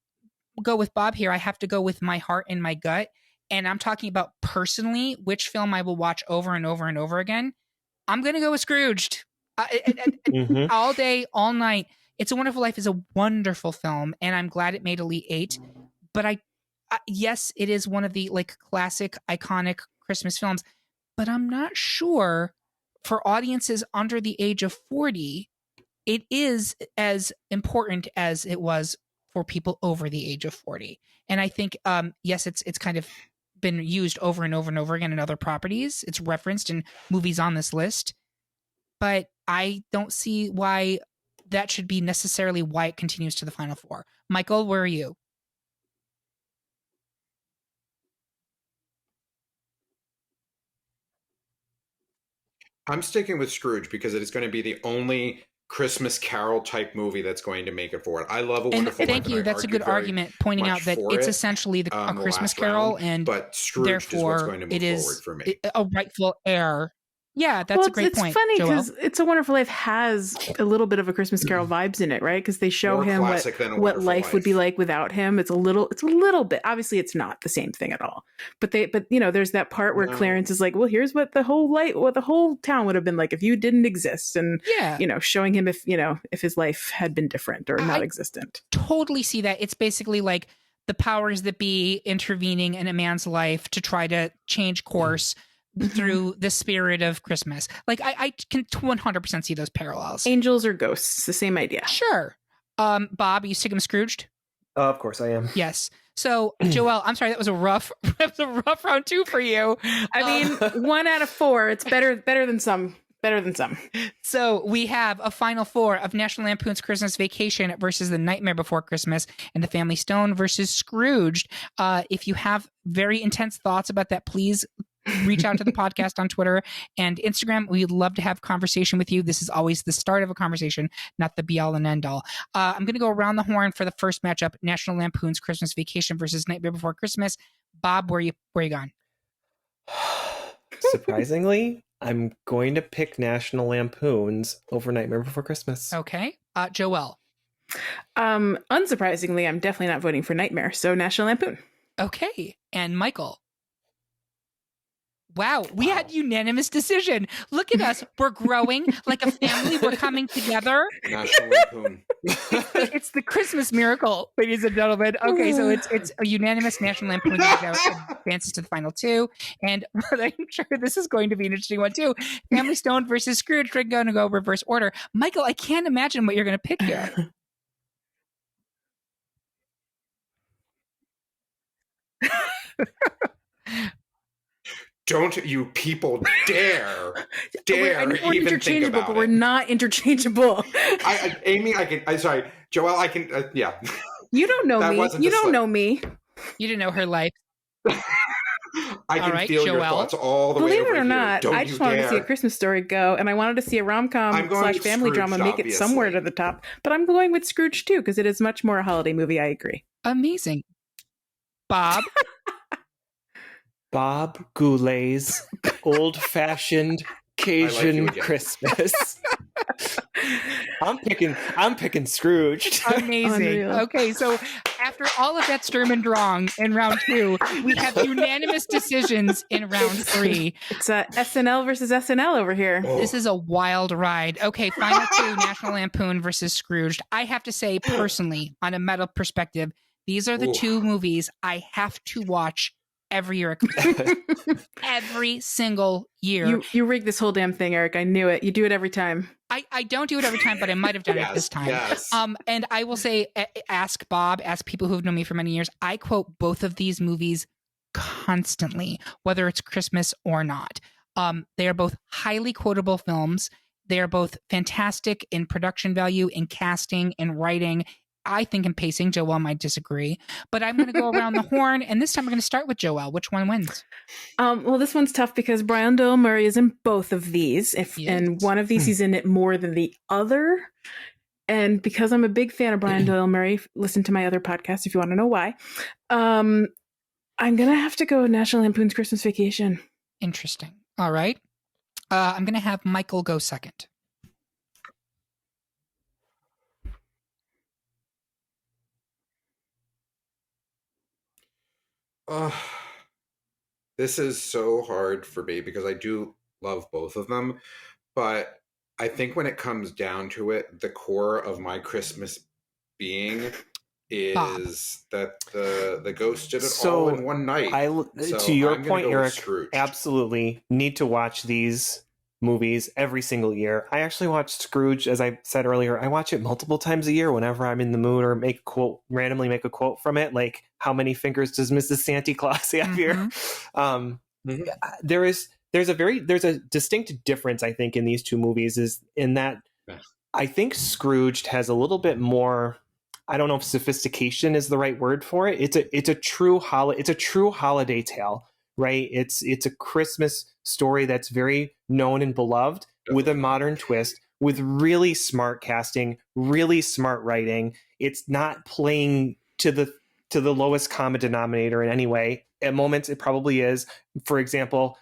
go with Bob here. I have to go with my heart and my gut. And I'm talking about personally, which film I will watch over and over and over again. I'm going to go with Scrooged. All day, all night. It's a Wonderful Life is a wonderful film, and I'm glad it made Elite 8. But yes, it is one of the classic, iconic Christmas films. But I'm not sure for audiences under the age of 40, it is as important as it was for people over the age of 40. And I think, yes, it's kind of been used over and over and over again in other properties. It's referenced in movies on this list. But I don't see why that should be necessarily why it continues to the Final Four. Michael, where are you? I'm sticking with Scrooge because it is going to be the only Christmas Carol type movie that's going to make it forward. I love A Wonderful Life. Thank you. That's a good argument, pointing out that it's essentially a Christmas Carol, and but Scrooge therefore is what's going to move it is forward for me. A rightful heir. Yeah, that's a great point. It's funny because Joelle. It's a Wonderful Life has a little bit of a Christmas Carol vibes in it, right? Because they show More him what life would be like without him. It's a little bit. Obviously, it's not the same thing at all. But there's that part where Clarence is like, "Well, here's what the whole town would have been like if you didn't exist," and showing him if his life had been different or not existent. Totally see that. It's basically like the powers that be intervening in a man's life to try to change course. Through the spirit of Christmas. I can 100% see those parallels. Angels or ghosts, the same idea. Sure. Bob, are you sticking with Scrooged? Of course I am. Yes. So, Joelle, I'm sorry, that was a rough round 2 for you. I mean, 1 out of 4. It's better than some. Better than some. So we have a Final Four of National Lampoon's Christmas Vacation versus The Nightmare Before Christmas and The Family Stone versus Scrooged. If you have very intense thoughts about that, please reach out to the podcast on Twitter and Instagram. We'd love to have a conversation with you. This is always the start of a conversation, not the be all and end all. I'm going to go around the horn for the first matchup, National Lampoon's Christmas Vacation versus Nightmare Before Christmas. Bob, where you going? Surprisingly, I'm going to pick National Lampoon's over Nightmare Before Christmas. Okay. Joelle. Unsurprisingly, I'm definitely not voting for Nightmare, so National Lampoon. Okay. And Michael. Wow, we had unanimous decision. Look at us. We're growing like a family. We're coming together. National Lampoon. It's the Christmas miracle, ladies and gentlemen. Okay, so it's a unanimous National Lampoon that advances to the final two. And I'm sure this is going to be an interesting one, too. Family Stone versus Scrooge. We're going to go reverse order. Michael, I can't imagine what you're going to pick here. Don't you people dare we're even think about but we're not interchangeable. Amy, I'm sorry, Joelle, I can, yeah. You don't know me. You don't know me. You didn't know her life. I can feel your thoughts all the way over here. Believe it or not, I just wanted to see A Christmas Story go, and I wanted to see a rom-com / family drama make it somewhere to the top. But I'm going with Scrooge too, because it is much more a holiday movie. I agree. Amazing. Bob? Bob Goulet's old-fashioned Cajun Christmas. I'm picking Scrooge. Amazing. Unreal. Okay, so after all of that Sturm und Drang in round 2, we have unanimous decisions in round 3. It's SNL versus SNL over here. Oh. This is a wild ride. Okay, final 2, National Lampoon versus Scrooge. I have to say, personally, on a meta perspective, these are the 2 movies I have to watch every year. Every single year. You rigged this whole damn thing, Eric. I knew it. You do it every time. I don't do it every time, but I might have done it this time. Yes. And I will say, ask Bob, ask people who've known me for many years. I quote both of these movies constantly, whether it's Christmas or not. They are both highly quotable films. They are both fantastic in production value, in casting, in writing. I think in pacing. Joelle might disagree, but I'm going to go around the horn, and this time we're going to start with Joelle. Which one wins? Well, this one's tough because Brian Doyle Murray is in both of these, and one of these he's in it more than the other. And because I'm a big fan of Brian Doyle Murray, listen to my other podcast if you want to know why. I'm going to have to go with National Lampoon's Christmas Vacation. Interesting. All right. I'm going to have Michael go second. This is so hard for me because I do love both of them, but I think when it comes down to it, the core of my Christmas being is Bob. That the ghost did it all in one night. To your point, Eric, absolutely need to watch these movies every single year. I actually watch Scrooge, as I said earlier. I watch it multiple times a year whenever I'm in the mood or randomly make a quote from it, like how many fingers does Mrs. Santa Claus have here? There's a distinct difference, I think, in these 2 movies, is in that I think Scrooge has a little bit more, I don't know if sophistication is the right word for it. It's a true holiday tale, right? It's a Christmas story that's very known and beloved with a modern twist, with really smart casting, really smart writing. It's not playing to the lowest common denominator in any way. At moments, it probably is. For example,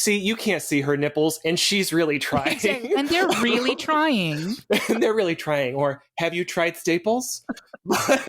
you can't see her nipples, and she's really trying. And they're really trying. Or, have you tried Staples? But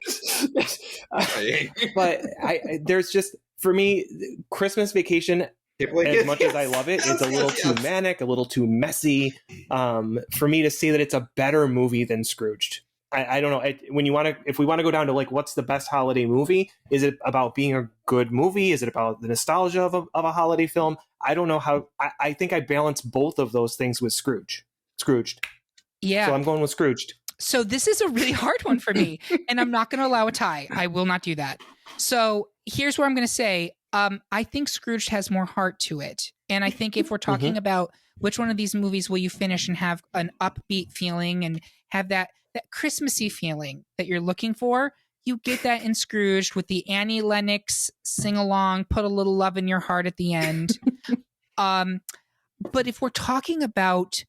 there's just, for me, Christmas Vacation, as much as I love it, it's a little too manic, a little too messy for me to say that it's a better movie than Scrooged. I don't know. If we want to go down to like, what's the best holiday movie? Is it about being a good movie? Is it about the nostalgia of a holiday film? I don't know how. I think I balance both of those things with Scrooged. Yeah. So I'm going with Scrooged. So this is a really hard one for me, and I'm not going to allow a tie. I will not do that. So here's where I'm going to say, I think Scrooged has more heart to it. And I think if we're talking about which one of these movies will you finish and have an upbeat feeling and have that Christmassy feeling that you're looking for, You get that in Scrooged with the Annie Lennox sing-along, put a little love in your heart at the end. But if we're talking about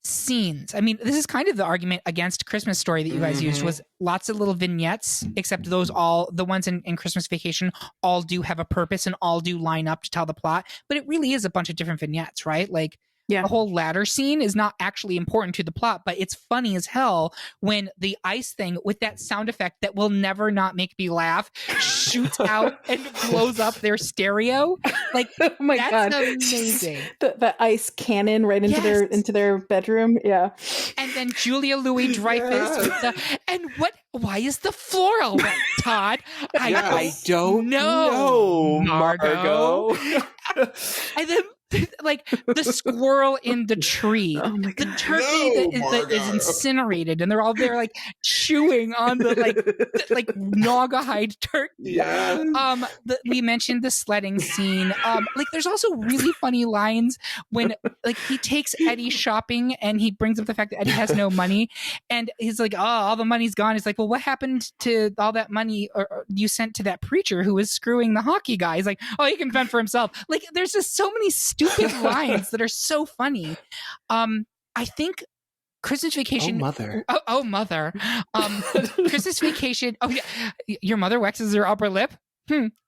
scenes, I mean, this is kind of the argument against Christmas Story that you guys used, was lots of little vignettes, except those all, the ones in Christmas Vacation, all do have a purpose and all do line up to tell the plot. But it really is a bunch of different vignettes, right? Like, the whole ladder scene is not actually important to the plot, but it's funny as hell when the ice thing with that sound effect that will never not make me laugh shoots out and blows up their stereo. Like, oh my that's God. amazing. The ice cannon right into their bedroom. Yeah. And then Julia Louis-Dreyfus with the, and why is the floor wet, Todd? I don't know, Margot. And then, like, the squirrel in the tree, the turkey that is incinerated, and they're all there like chewing on the like Naugahyde turkey. We mentioned the sledding scene. Like, there's also really funny lines when, like, he takes Eddie shopping and he brings up the fact that Eddie has no money, and he's like, "Oh, all the money's gone." He's like, "Well, what happened to all that money you sent to that preacher who was screwing the hockey guy?" He's like, "Oh, he can fend for himself." Like, there's just so many stupid lines that are so funny. I think Christmas Vacation. Oh, mother. Christmas Vacation. Oh, yeah. Your mother waxes her upper lip.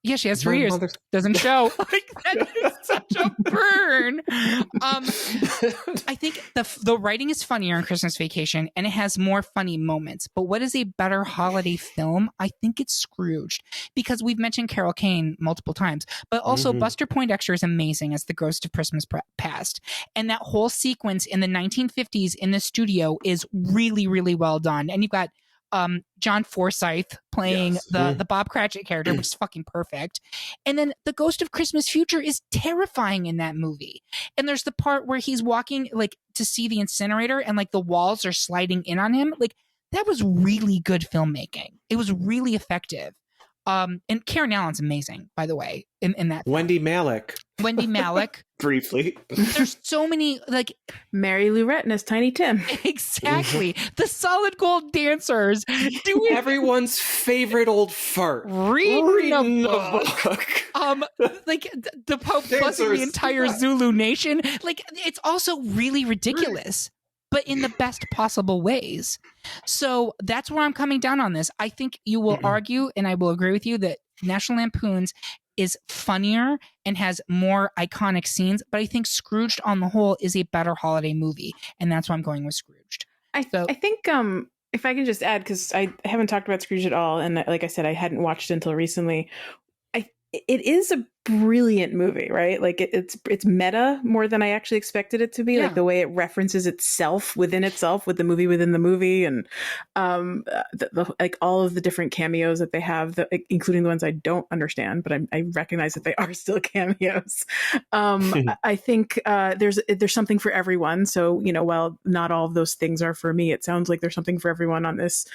Yeah, she has for years. Doesn't show. Like, that is such a burn. I think the writing is funnier in Christmas Vacation, and it has more funny moments. But what is a better holiday film? I think it's Scrooged, because we've mentioned Carol Kane multiple times, but also Buster Poindexter is amazing as the Ghost of Christmas Past, and that whole sequence in the 1950s in the studio is really, really well done. And you've got John Forsythe playing the Bob Cratchit character, which is fucking perfect. And then the Ghost of Christmas Future is terrifying in that movie. And there's the part where he's walking like to see the incinerator and like the walls are sliding in on him. Like, that was really good filmmaking. It was really effective. And Karen Allen's amazing, by the way, in that. Wendy Malick. Briefly. There's so many, like, Mary Lou Retton as Tiny Tim. Exactly. The Solid Gold dancers doing everyone's favorite old fart. Reading a book. Like, the Pope buzzing the entire Zulu nation. Like, it's also really ridiculous, but in the best possible ways. So that's where I'm coming down on this. I think you will argue, and I will agree with you, that National Lampoon's is funnier and has more iconic scenes, but I think Scrooged on the whole is a better holiday movie, and that's why I'm going with Scrooged. I think if I can just add, because I haven't talked about Scrooge at all, and like I said, I hadn't watched it until recently. It is a brilliant movie, right? Like, it's meta more than I actually expected it to be. Like, the way it references itself within itself, with the movie within the movie, and like all of the different cameos that they have, including the ones I don't understand, but I recognize that they are still cameos. I think there's something for everyone. So, you know, while not all of those things are for me, it sounds like there's something for everyone on this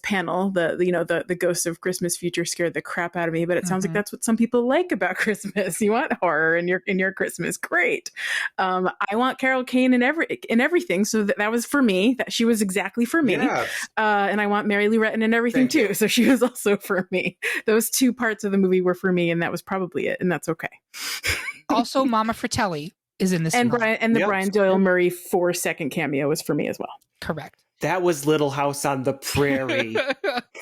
panel. The Ghost of Christmas Future scared the crap out of me, but it sounds like that's what some people like about Christmas. You want horror in your Christmas, great. I want Carol Kane in everything, so that was for me. That she was exactly for me. Yes. And I want Mary Lou Retton in everything too, so she was also for me. Those two parts of the movie were for me, and that was probably it, and that's okay. Also, Mama Fratelli is in this, and Brian Doyle Murray 4-second cameo was for me as well. Correct. That was Little House on the Prairie.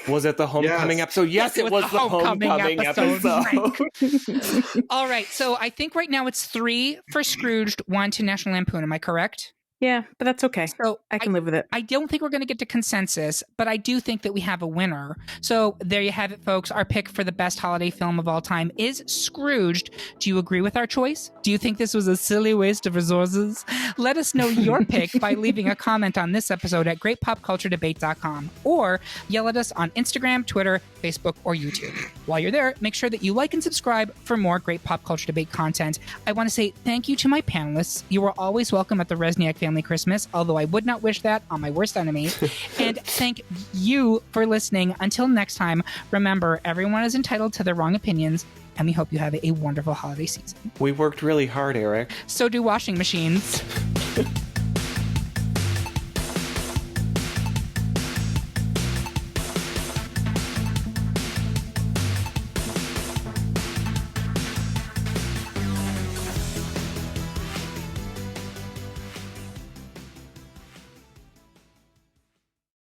Was it the homecoming episode? Yes, it was the homecoming episode. All right. So I think right now it's 3 for Scrooged, 1 to National Lampoon. Am I correct? Yeah, but that's okay. So I can live with it. I don't think we're going to get to consensus, but I do think that we have a winner. So there you have it, folks. Our pick for the best holiday film of all time is Scrooged. Do you agree with our choice? Do you think this was a silly waste of resources? Let us know your pick by leaving a comment on this episode at greatpopculturedebate.com, or yell at us on Instagram, Twitter, Facebook, or YouTube. While you're there, make sure that you like and subscribe for more Great Pop Culture Debate content. I want to say thank you to my panelists. You are always welcome at the Rezsnyak Family Christmas, although I would not wish that on my worst enemy. And thank you for listening. Until next time, remember, everyone is entitled to their wrong opinions, and we hope you have a wonderful holiday season. We worked really hard, Eric. So do washing machines.